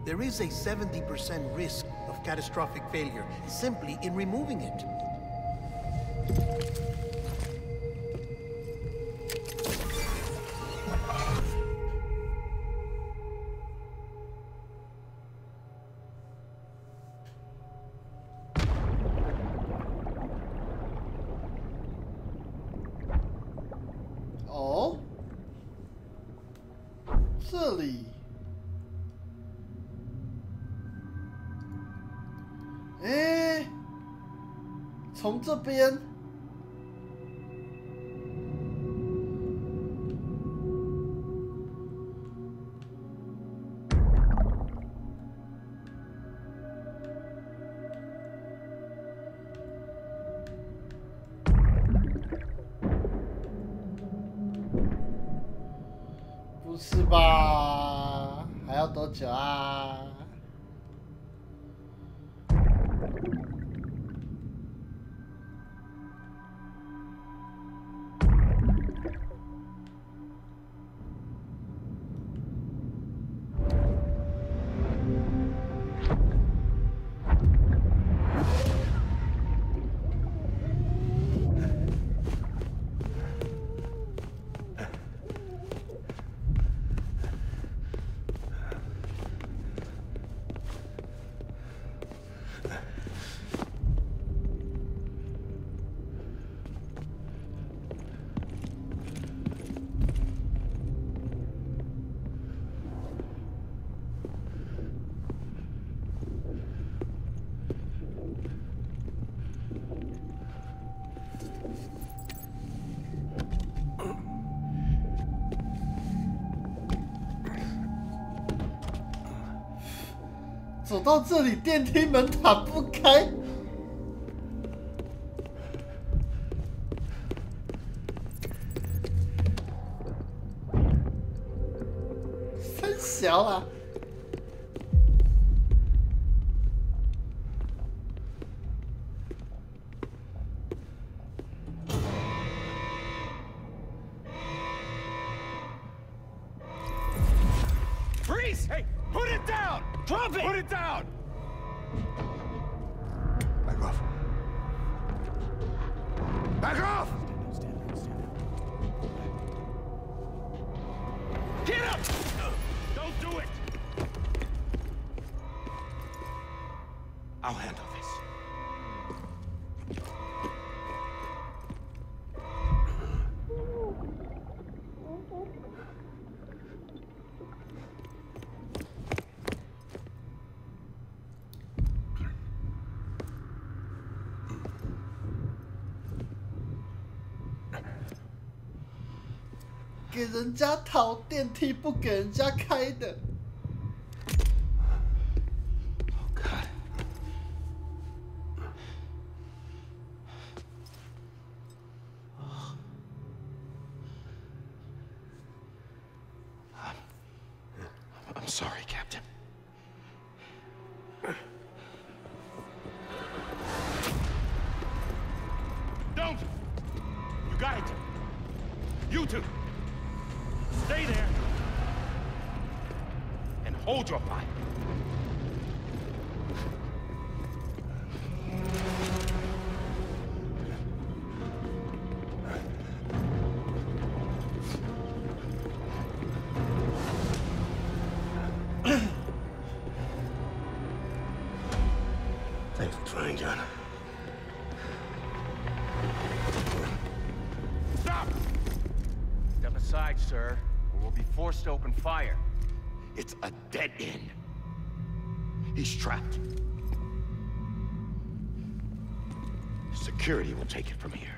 There is a 70% risk of catastrophic failure simply in removing it. Oh? 这里，哎，从这边，不是吧？还要多久啊？走到这里，电梯门打不开。三小啊！Freeze! Hey, put it down! Drop it! Put it down! Back off. Back off! Get up! Don't do it! I'll handle this. 给人家逃电梯，不给人家开的。Oh God. I'm sorry, Captain. Don't! You got it! You two! Stay there! Hold your fire. Thanks for trying, John. Stop! Step aside, sir, or we'll be forced to open fire. It's a dead end. He's trapped. Security will take it from here.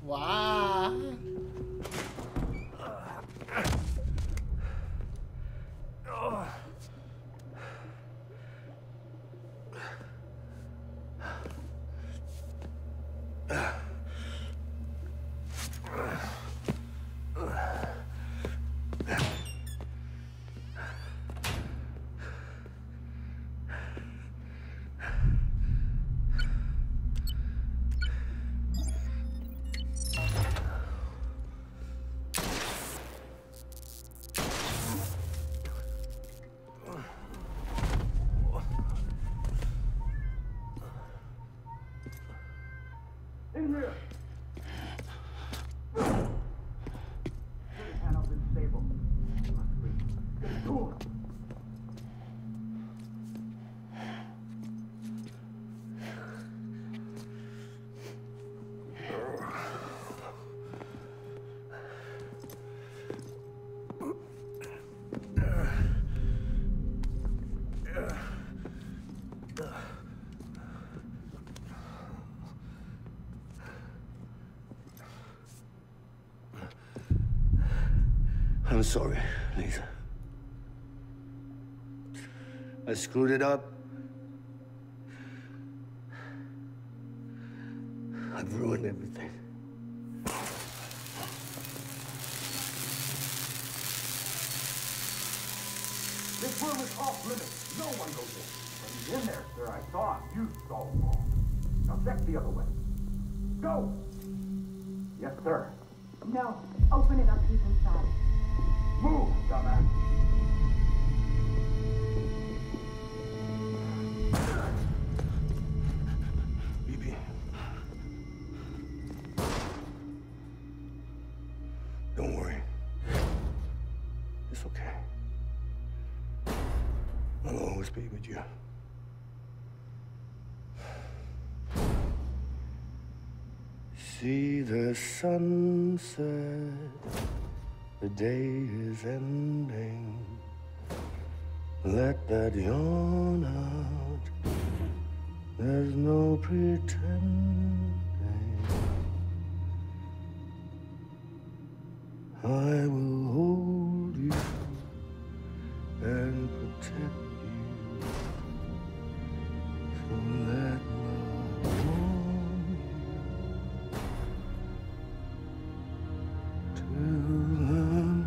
Wow. In here! Panel's unstable. Get to him. I'm sorry, Lisa. I screwed it up. I've ruined everything. This room is off limits. No one goes in. When he's in there, sir, I saw him. You saw him all. Now check the other way. Go! Yes, sir. No. Open it up. He's inside. Move, dumbass. BB. Don't worry. It's okay. I'll always be with you. See the sunset, the day is ending. Let that yawn out, there's no pretending. I will hold you and protect you. So let love warm you till the morning.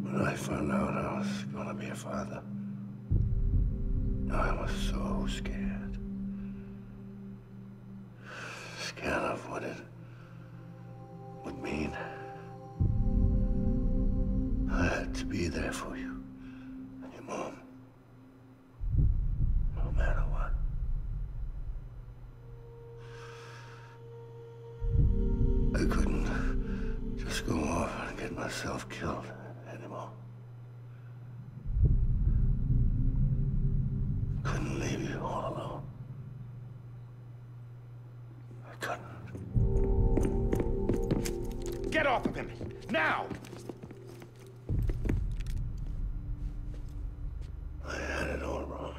When I found out I was gonna be a father, I was so scared. Scared of what it would mean. I had to be there for you and your mom, no matter what. I couldn't just go off and get myself killed anymore. off of him! Now! I had it all wrong.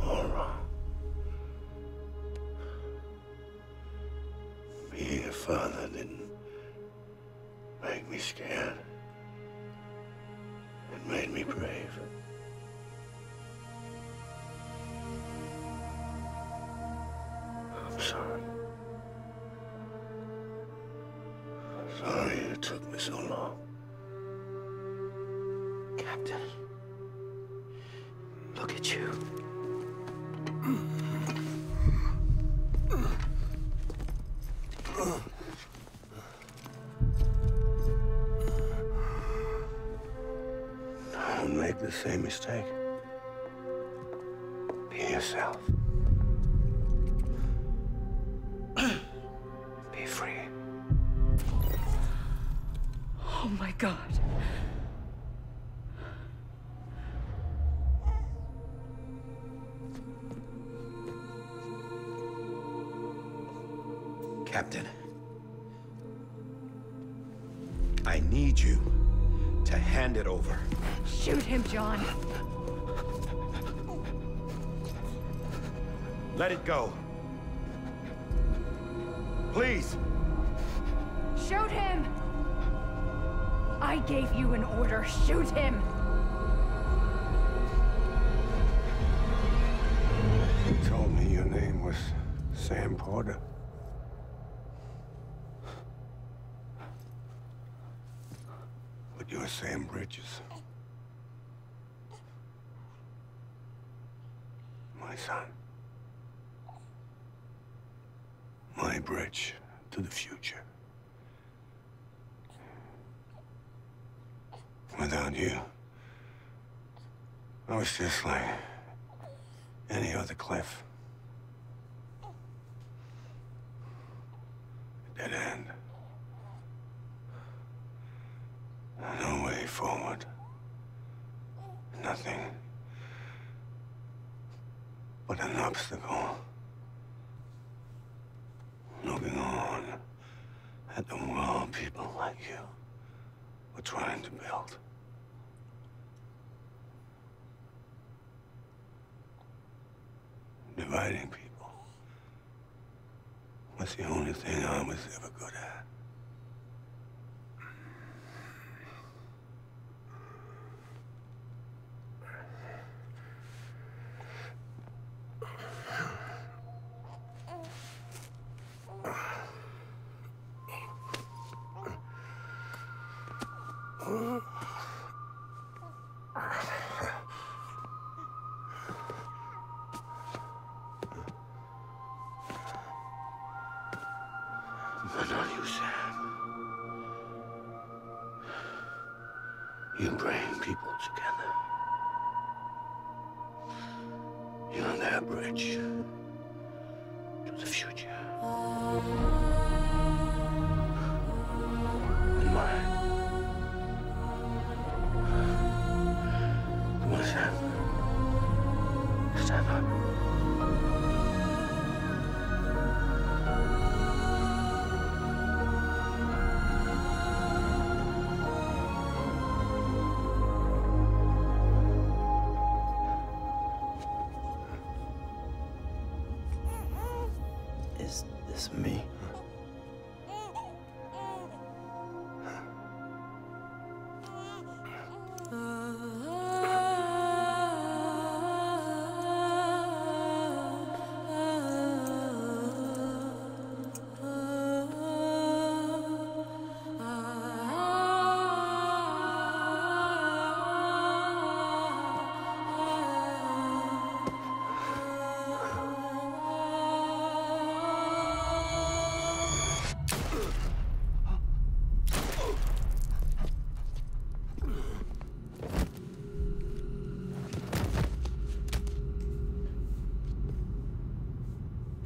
All wrong. Being a father didn't make me scared. It made me brave. I'm sorry. Sorry it took me so long. Captain, look at you. Don't make the same mistake. Be yourself. Be free. Oh my God. Captain, I need you to hand it over. Shoot him, John. Let it go. Please. Shoot him! I gave you an order. Shoot him! You told me your name was Sam Porter. But you're Sam Bridges. My son. My bridge to the future. Without you, I was just like any other Cliff. A dead end. No way forward. Nothing but an obstacle. Looking on at the world people like you were trying to build. Dividing people was the only thing I was ever good at. But not you, Sam. You bring people together. You're their bridge to the future. And mine. Come on, Sam. Stand up. Is this me?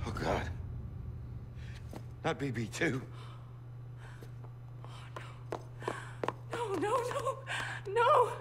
Oh, God. Not BB2. No, no, no, no!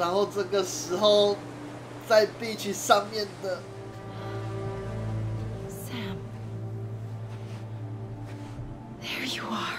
然后这个时候在 beach 上面的 Sam. There you are.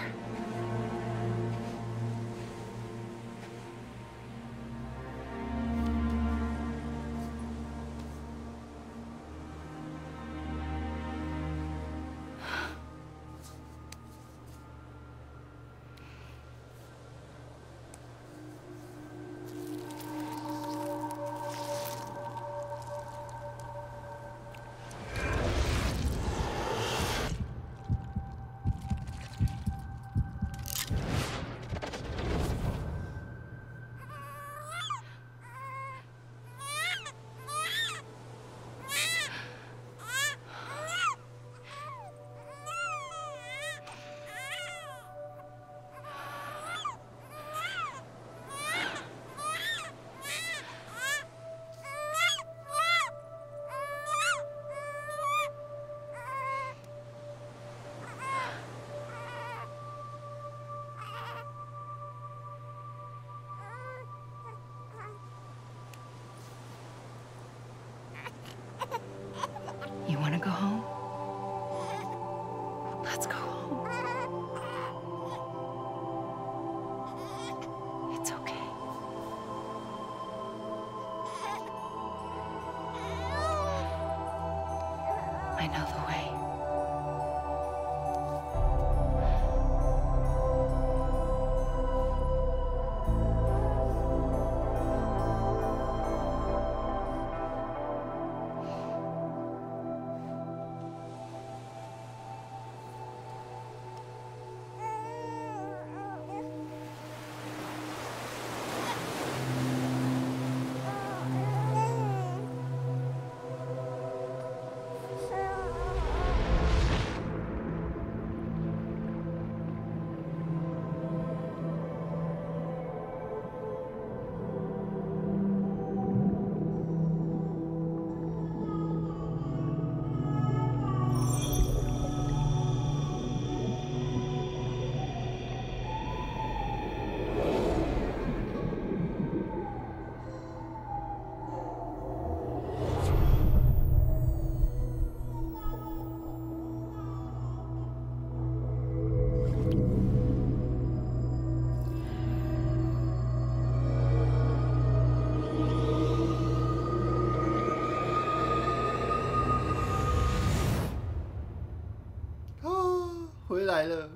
You want to go home? Let's go home. It's okay. I know the way. Oh, 回来了。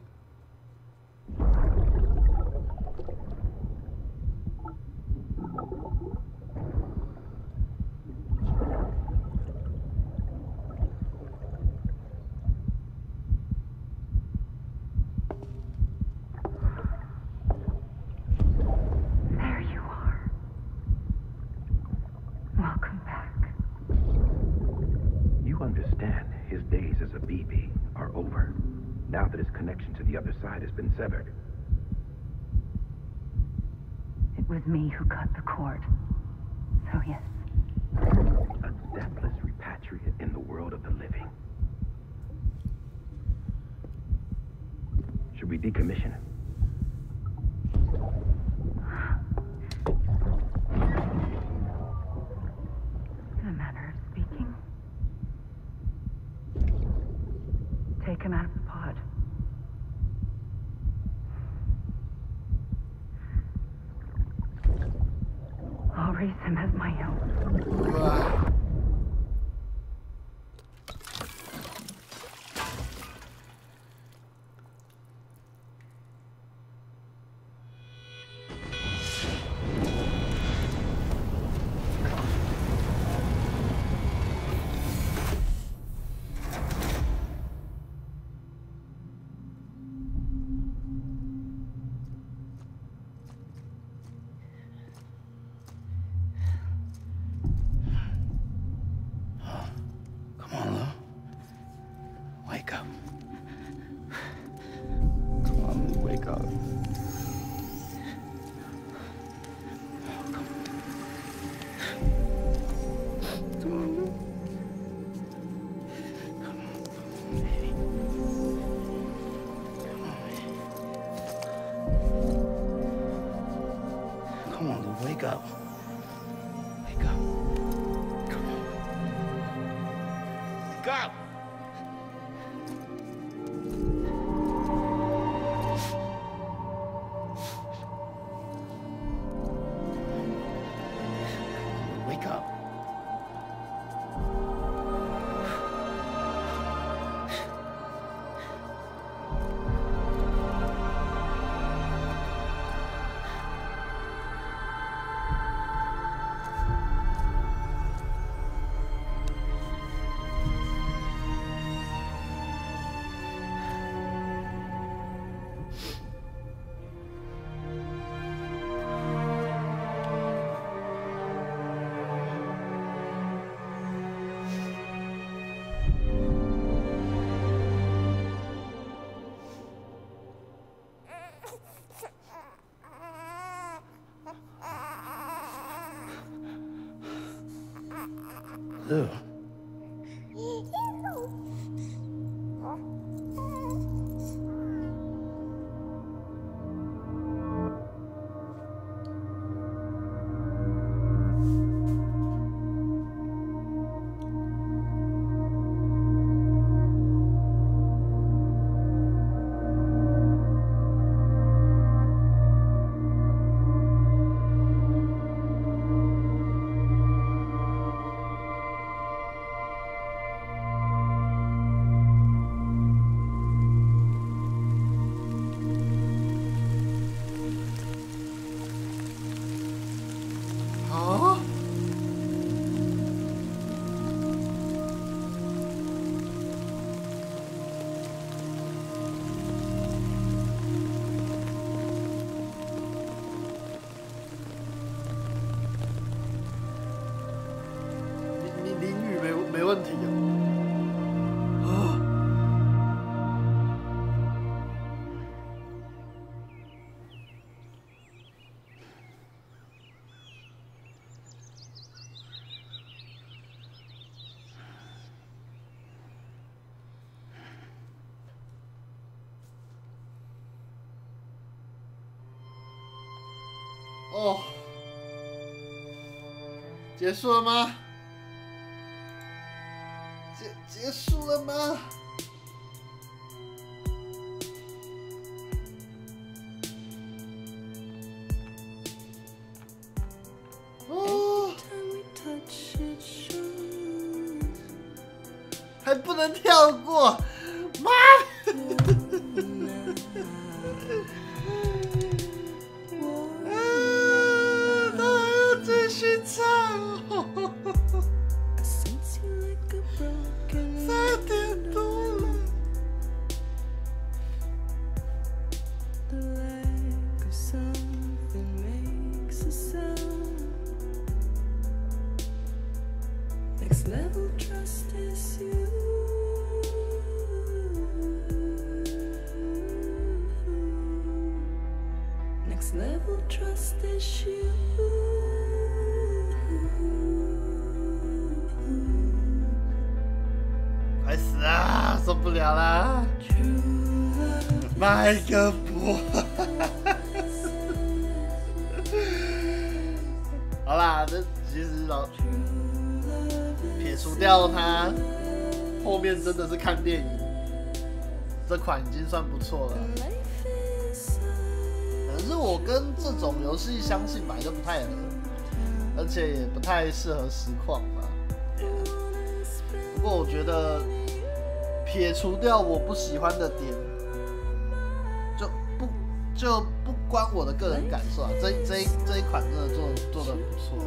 There you are. Welcome back. You understand his days as a BB are over, now that his connection to the other side has been severed. It was me who cut the cord. So yes. A deathless repatriate in the world of the living. Should we decommission him? In a manner of speaking. Take him out of the pod. I'll raise him as my own. Wow. Come on, Lou. Wake up. Come on, Lou, wake up. Come on, Lou. Come on, baby. Come on, baby. Come on, Lou, wake up. up! Wake up. Ew.没问题哦，结束了吗？结束了吗？哦，还不能跳过，妈！他还要继续唱哦。3点多了。快死啊！受不了啦！麦克波，好啦，这其实撇除掉它，后面真的是看电影，这款已经算不错了。可能是我跟这种游戏相信本来就不太合，而且也不太适合实况吧。不过我觉得撇除掉我不喜欢的点，就不关我的个人感受啊。这一款真的做得很不错。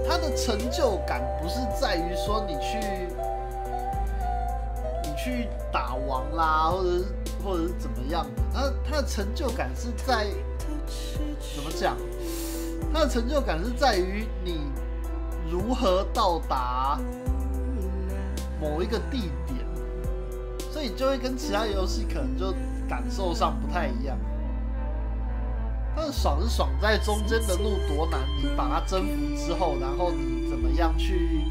它的成就感不是在于说你去打王啦，或者是怎么样的。它的成就感是在怎么讲？它的成就感是在于你如何到达某一个地点，所以就会跟其他游戏可能就感受上不太一样。它的爽是爽在中间的路多难，你把它征服之后，然后你怎么样去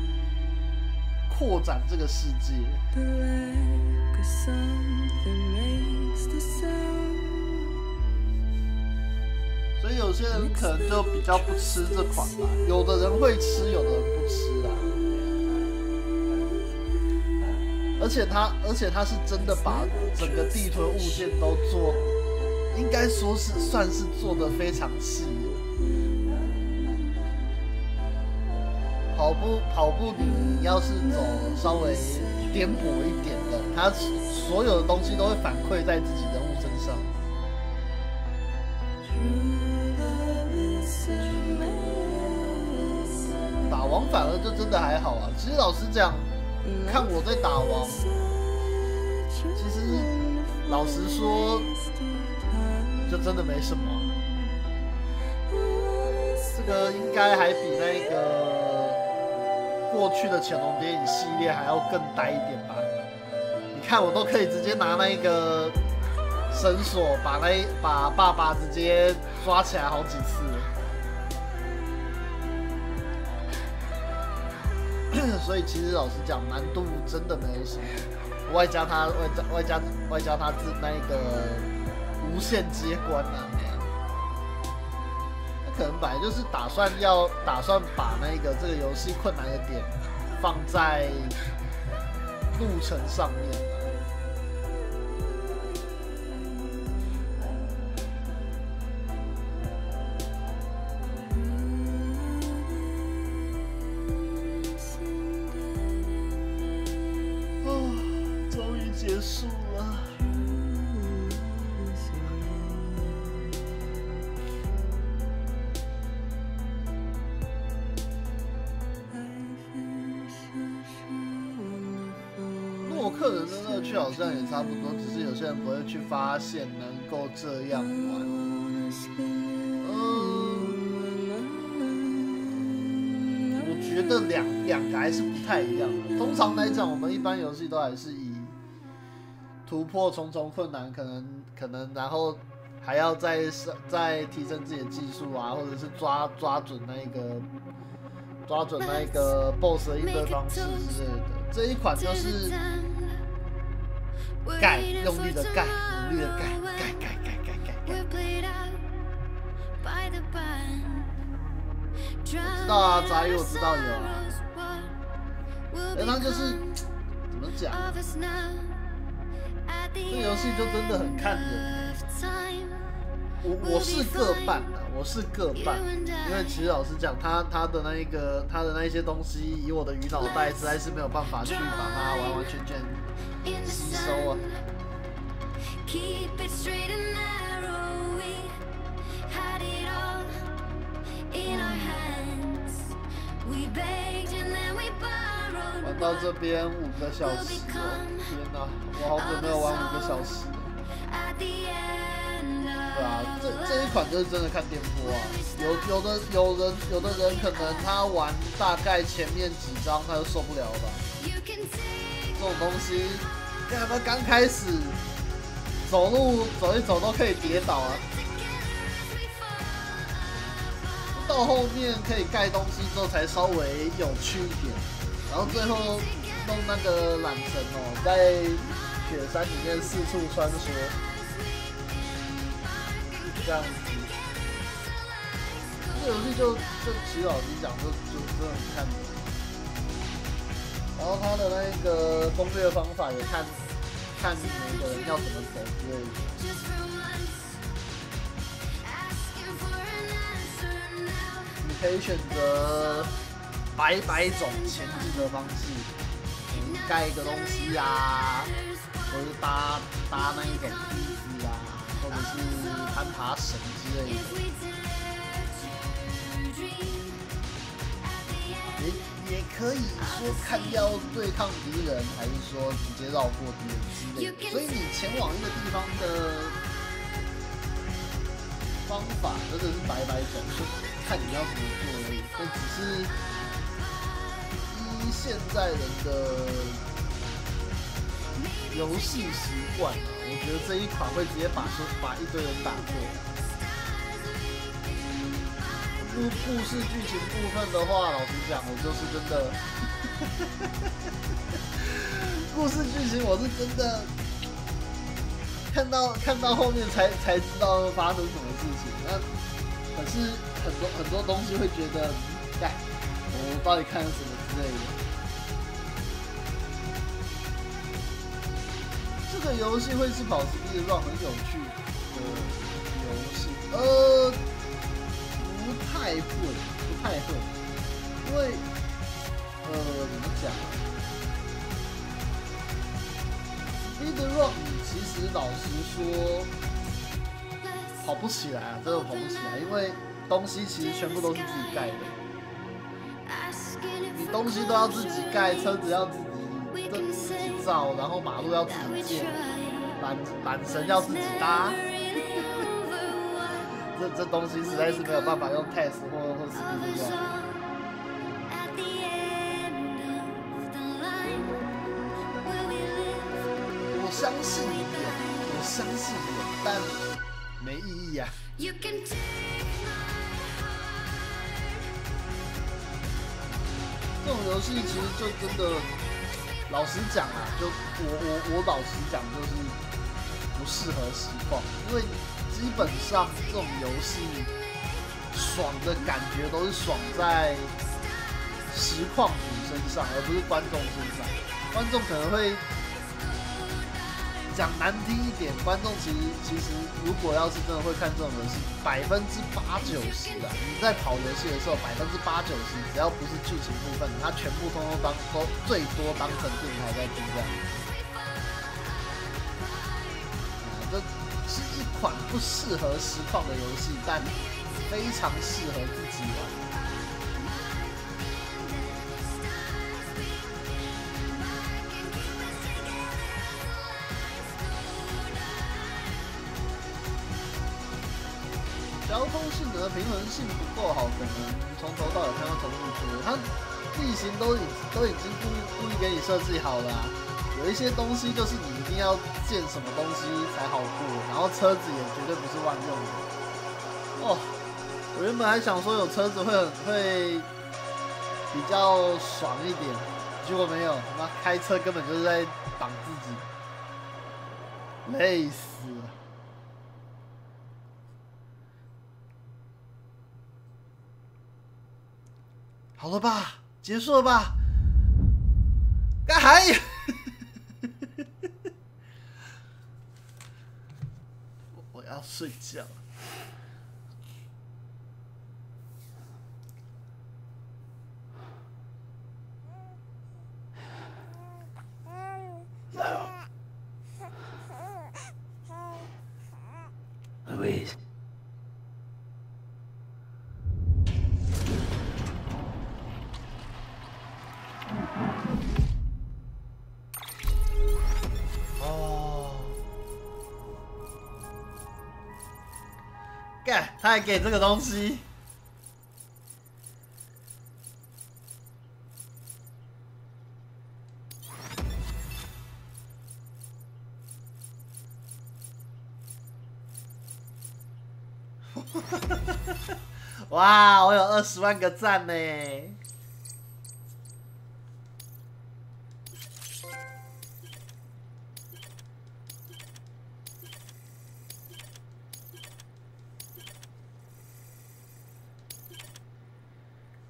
扩展这个世界。所以有些人可能就比较不吃这款吧，有的人会吃，有的人不吃啊。而且他是真的把整个地图物件都做，应该说是算是做得非常细了。跑步你要是走稍微颠簸一点的，他所有的东西都会反馈在自己人物身上。打王反而就真的还好啊。其实老实讲，看我在打王，其实老实说，就真的没什么。这个应该还比那个过去的潜龙谍影系列还要更呆一点吧？你看我都可以直接拿那个绳索把爸爸直接抓起来好几次。所以其实老实讲，难度真的没有什么，外加他那个无限接关啊，那可能本来就是打算把这个游戏困难的点放在路程上面。结束了。洛克人的乐趣好像也差不多，只是有些人不会去发现能够这样玩。我觉得两个还是不太一样的。通常来讲，我们一般游戏都还是以突破重重困难，可能，然后还要再提升自己的技术啊，或者是抓准那个 BOSS 的应对方式之类的。这一款就是盖，用力的盖，努力的盖。我知道啊，杂鱼我知道有啊，而它就是怎么讲？这个游戏就真的很看人，我是各半的，我是各半，因为其实老实讲，他的那一些东西，以我的鱼脑袋实在是没有办法去把它完完全全吸收啊。玩到这边5个小时哦，天哪，我好久没有玩5个小时了。对啊，这一款就是真的看颠簸啊。有的人可能他玩大概前面几章他就受不了了吧。这种东西，看他刚开始走路走一走都可以跌倒啊。到后面可以盖东西之后才稍微有趣一点。然后最后弄那个缆绳哦，在雪山里面四处穿梭，这样子。这游戏就其实老实讲，就真的很看人。然后他的那个攻略方法也看每个人要怎么走之类的。你可以选择百种前进的方式，盖一个东西啊，或者是搭那一种梯子啊，或者是攀爬绳之类的。也可以说看要对抗敌人，还是说直接绕过敌人之类的。所以你前往一个地方的方法真的是百种，就看你要怎么做而已。但只是依现在人的游戏习惯啊，我觉得这一款会直接把一堆人打过。故事剧情部分的话，老实讲，我就是真的，故事剧情我是真的看到后面才知道发生什么事情。那可是很多东西会觉得，哎，我到底看了什么之类的。这个游戏会是跑speed run很有趣的游戏，不太会，因为怎么讲？speed run 其实老实说跑不起来啊，真的跑不起来，因为东西其实全部都是自己盖的，你东西都要自己盖，车子要自己造，然后马路要自己建，缆绳要自己搭，这东西实在是没有办法用 test 或speed run。我相信有，但没意义啊。这种游戏其实就真的，老实讲啊，就我老实讲就是不适合实况，因为基本上这种游戏爽的感觉都是爽在实况主身上，而不是观众身上。观众可能会讲难听一点，观众其实如果要是真的会看这种游戏，80%-90%啊，你在跑游戏的时候，80%-90%只要不是剧情部分，它全部都最多当成电台在听这样。这是一款不适合实况的游戏，但非常适合自己玩。交通性能的平衡性不够好，可能从头到尾看到重复说，它地形都已经故意给你设计好了啊。有一些东西就是你一定要建什么东西才好过，然后车子也绝对不是万用的。哦，我原本还想说有车子会比较爽一点，结果没有，他妈开车根本就是在绑自己，累死了。好了吧，结束了吧？干还有，我要睡觉。Louise.干，他还给这个东西。哇，我有20万个赞呢！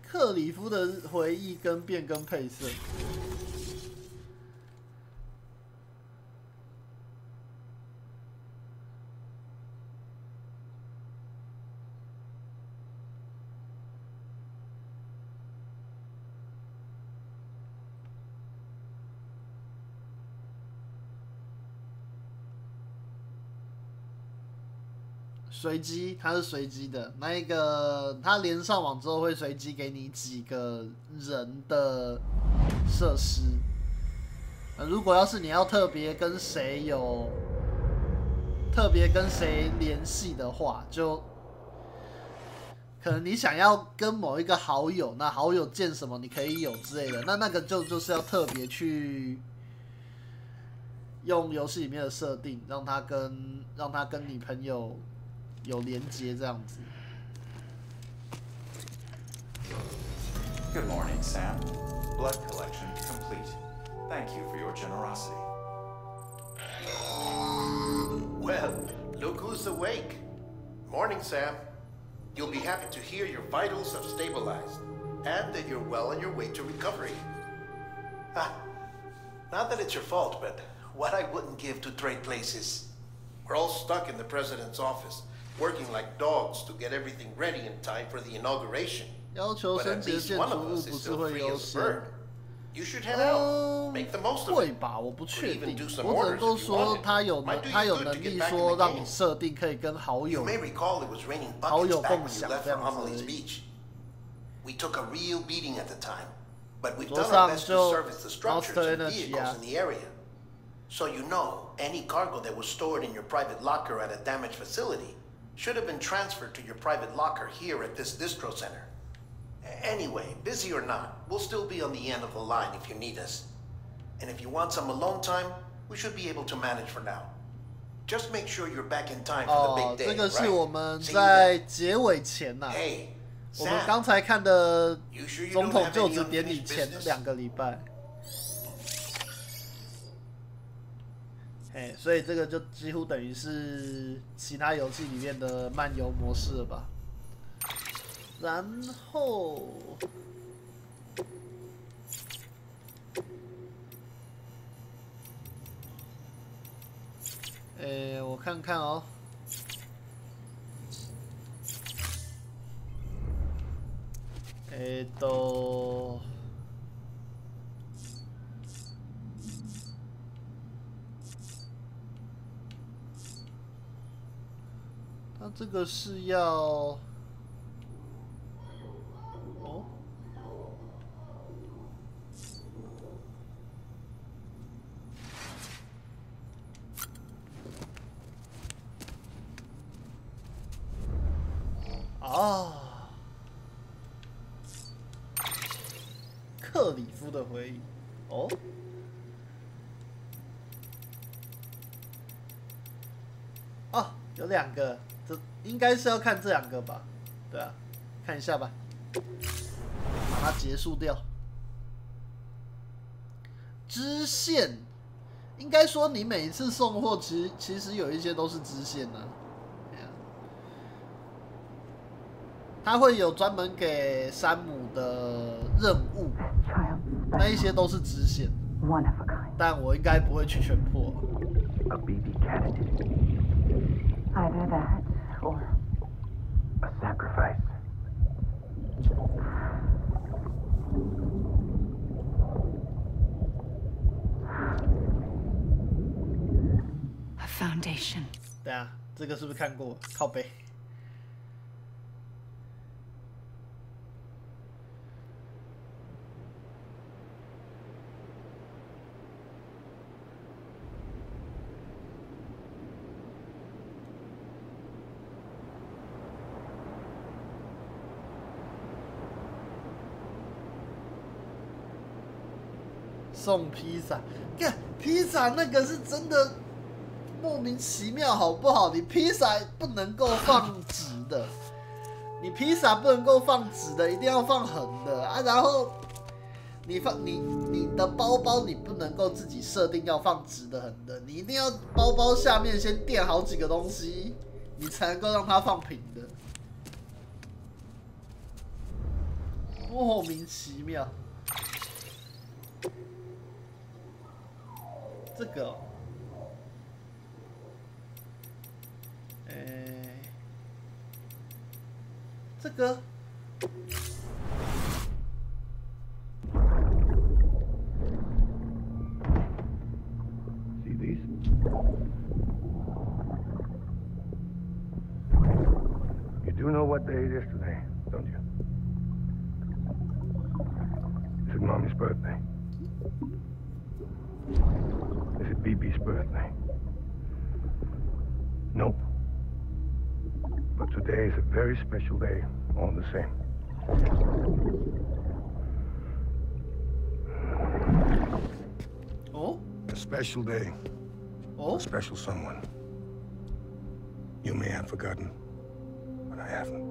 克里夫的回忆跟变更配色。随机，它是随机的。那一个，它连上网之后会随机给你几个人的设施。如果要是你要特别跟谁联系的话，就可能你想要跟某一个好友，那好友见什么你可以有之类的，那个就是要特别去用游戏里面的设定，让他跟你朋友有连接这样子。Good morning, Sam. Blood collection complete. Thank you for your generosity. Well, look who's awake. Morning, Sam. You'll be happy to hear your vitals have stabilized, and that you're well on your way to recovery. Not that it's your fault, but what I wouldn't give to trade places. We're all stuck in the president's office, working like dogs to get everything ready in time for the inauguration. 要求升级的建筑物不是会优先。 You should head out. Make the most of it. 会吧，我不确定。我只能够说他有能力说让你设定可以跟好友共享这样子而已。We took a real beating at the time, but we've done our best to service the structures and vehicles in the area. So you know, any cargo that was stored in your private locker at a damaged facility should have been transferred to your private locker here at this distro center. Anyway, busy or not, we'll still be on the end of the line if you need us. And if you want some alone time, we should be able to manage for now. Just make sure you're back in time for the big day, 这个是我们在结尾前呐、我们刚才看的总统就职典礼前2个礼拜。所以这个就几乎等于是其他游戏里面的漫游模式了吧。然后，我看看哦。它这个是要。 克里夫的回忆，有2个，这应该是要看这2个吧？对啊，看一下吧，把它结束掉。支线，应该说你每一次送货，其实有一些都是支线呢、它会有专门给山姆的任务，那一些都是支线，但我应该不会去全破。Either that or a sacrifice. A foundation. 对啊，这个是不是看过？靠背。送披萨，看披萨那个是真的莫名其妙，好不好？你披萨不能够放直的，你披萨不能够放直的，一定要放横的啊。然后你的包包你不能够自己设定要放直的、横的，你一定要包包下面先垫好几个东西，你才能够让它放平的，莫名其妙。 这个、哦，这个， See these? You do know what day it is today, don't you? This is Mommy's birthday. Is it BB's birthday? Nope. But today is a very special day, all the same. Oh? A special day. Oh? A special someone. You may have forgotten, but I haven't.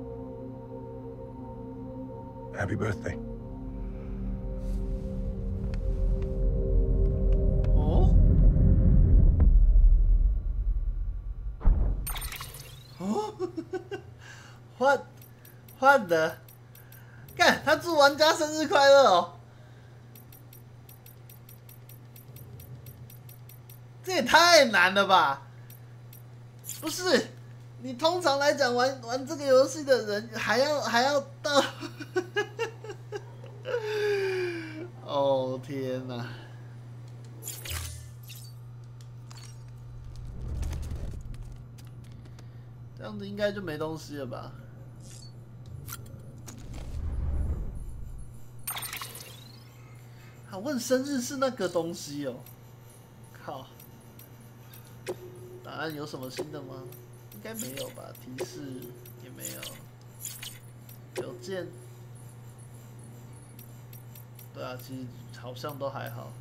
Happy birthday. What? 换的，干他祝玩家生日快乐哦！这也太难了吧？不是，你通常来讲玩这个游戏的人还要到，哦天哪！这样子应该就没东西了吧？啊，问生日是那个东西哦，靠！答案有什么新的吗？应该没有吧？提示也没有。邮件，对啊，其实好像都还好。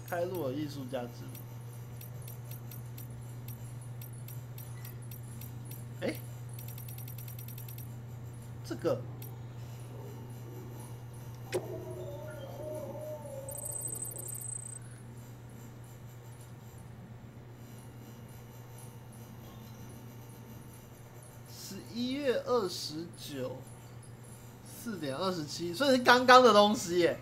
开路有艺术价值吗？哎，这个。11月29，4点27，所以是刚刚的东西耶。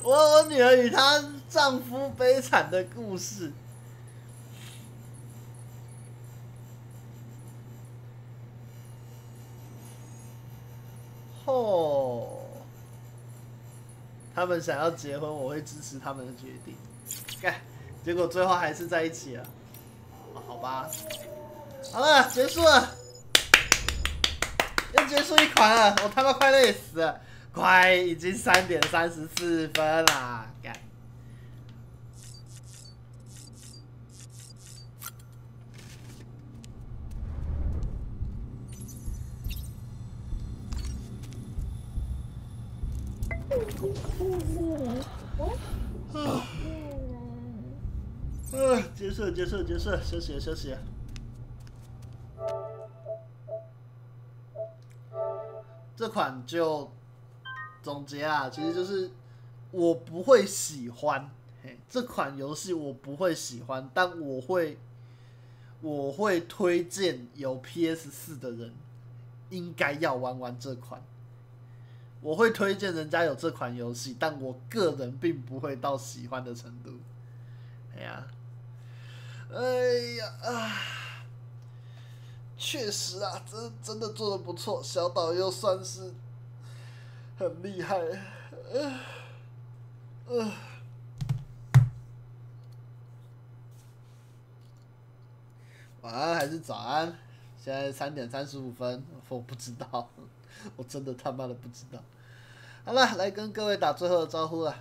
我女儿与她丈夫悲惨的故事。哦，他们想要结婚，我会支持他们的决定。干，结果最后还是在一起了。好吧，好了，结束了，又结束一款了，我他妈快累死了，快，已经3点34分啦，干。结束，休息了，休息了。这款就总结啊，其实就是我不会喜欢，这款游戏我不会喜欢，但我会推荐有 PS4 的人应该要玩这款。我会推荐人家有这款游戏，但我个人并不会到喜欢的程度。哎呀，确实啊，真的做得不错，小岛又算是很厉害。晚安还是早安？现在3点35分，我不知道，我真的他妈的不知道。好了，来跟各位打最后的招呼了。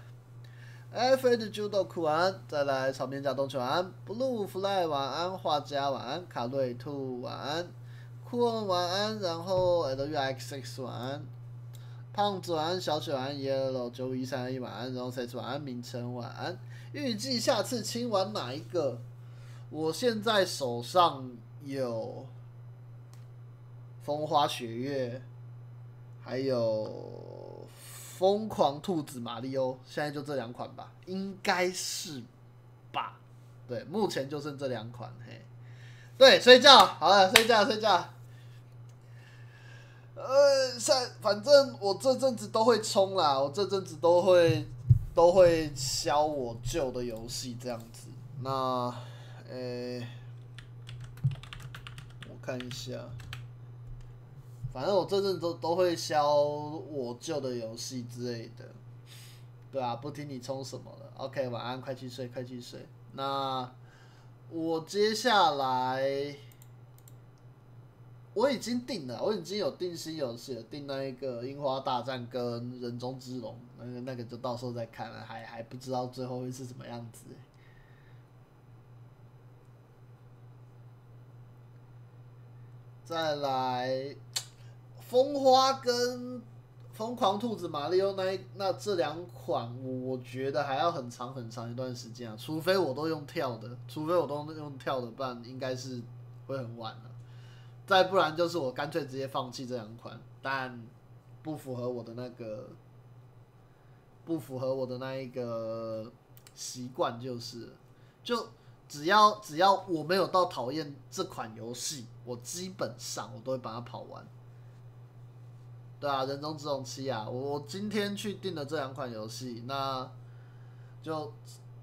Fred Judo 酷晚安，再来炒面加东去晚安 ，Blue Fly 晚安，画家晚安，卡瑞兔晚安，酷恩晚安，然后 LUXX 晚安，胖子晚安，小雪晚安 ，Yellow 91321晚安，然后 6晚安，明晨晚安。预计下次清玩哪一个？我现在手上有风花雪月，还有疯狂兔子马里欧，现在就这2款吧，应该是吧？对，目前就剩这2款。嘿，对，睡觉好了，睡觉。反正我这阵子都会冲啦，我这阵子都会消我旧的游戏这样子。那，我看一下。反正我这阵都会消我旧的游戏之类的，对啊，不听你冲什么了。OK， 晚安，快去睡。那我接下来我已经定了，我已经有定新游戏了，定那一个樱花大战跟人中之龙，那个就到时候再看了，还不知道最后会是什么样子。再来。风花跟疯狂兔子马里奥那这2款，我觉得还要很长一段时间啊，除非我都用跳的，不然应该是会很晚了。再不然就是我干脆直接放弃这2款，但不符合我的那一个习惯就是了，就只要我没有到讨厌这款游戏，我基本上我都会把它跑完。对啊，人中之龙7啊，我今天去订了这2款游戏，那就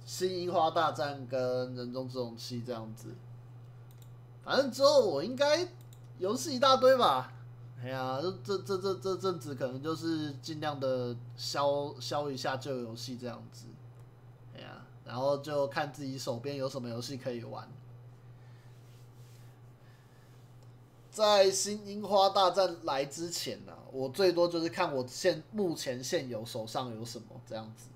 新樱花大战跟人中之龙7这样子。反正之后我应该游戏一大堆吧。哎呀，这阵子可能就是尽量的消一下旧游戏这样子。哎呀，然后就看自己手边有什么游戏可以玩。在新樱花大战来之前呢、我最多就是看我目前现有手上有什么这样子。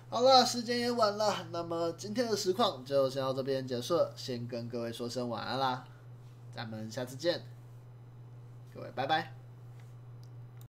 好了，时间也晚了，那么今天的实况就先到这边结束了，先跟各位说声晚安啦，咱们下次见，各位拜拜。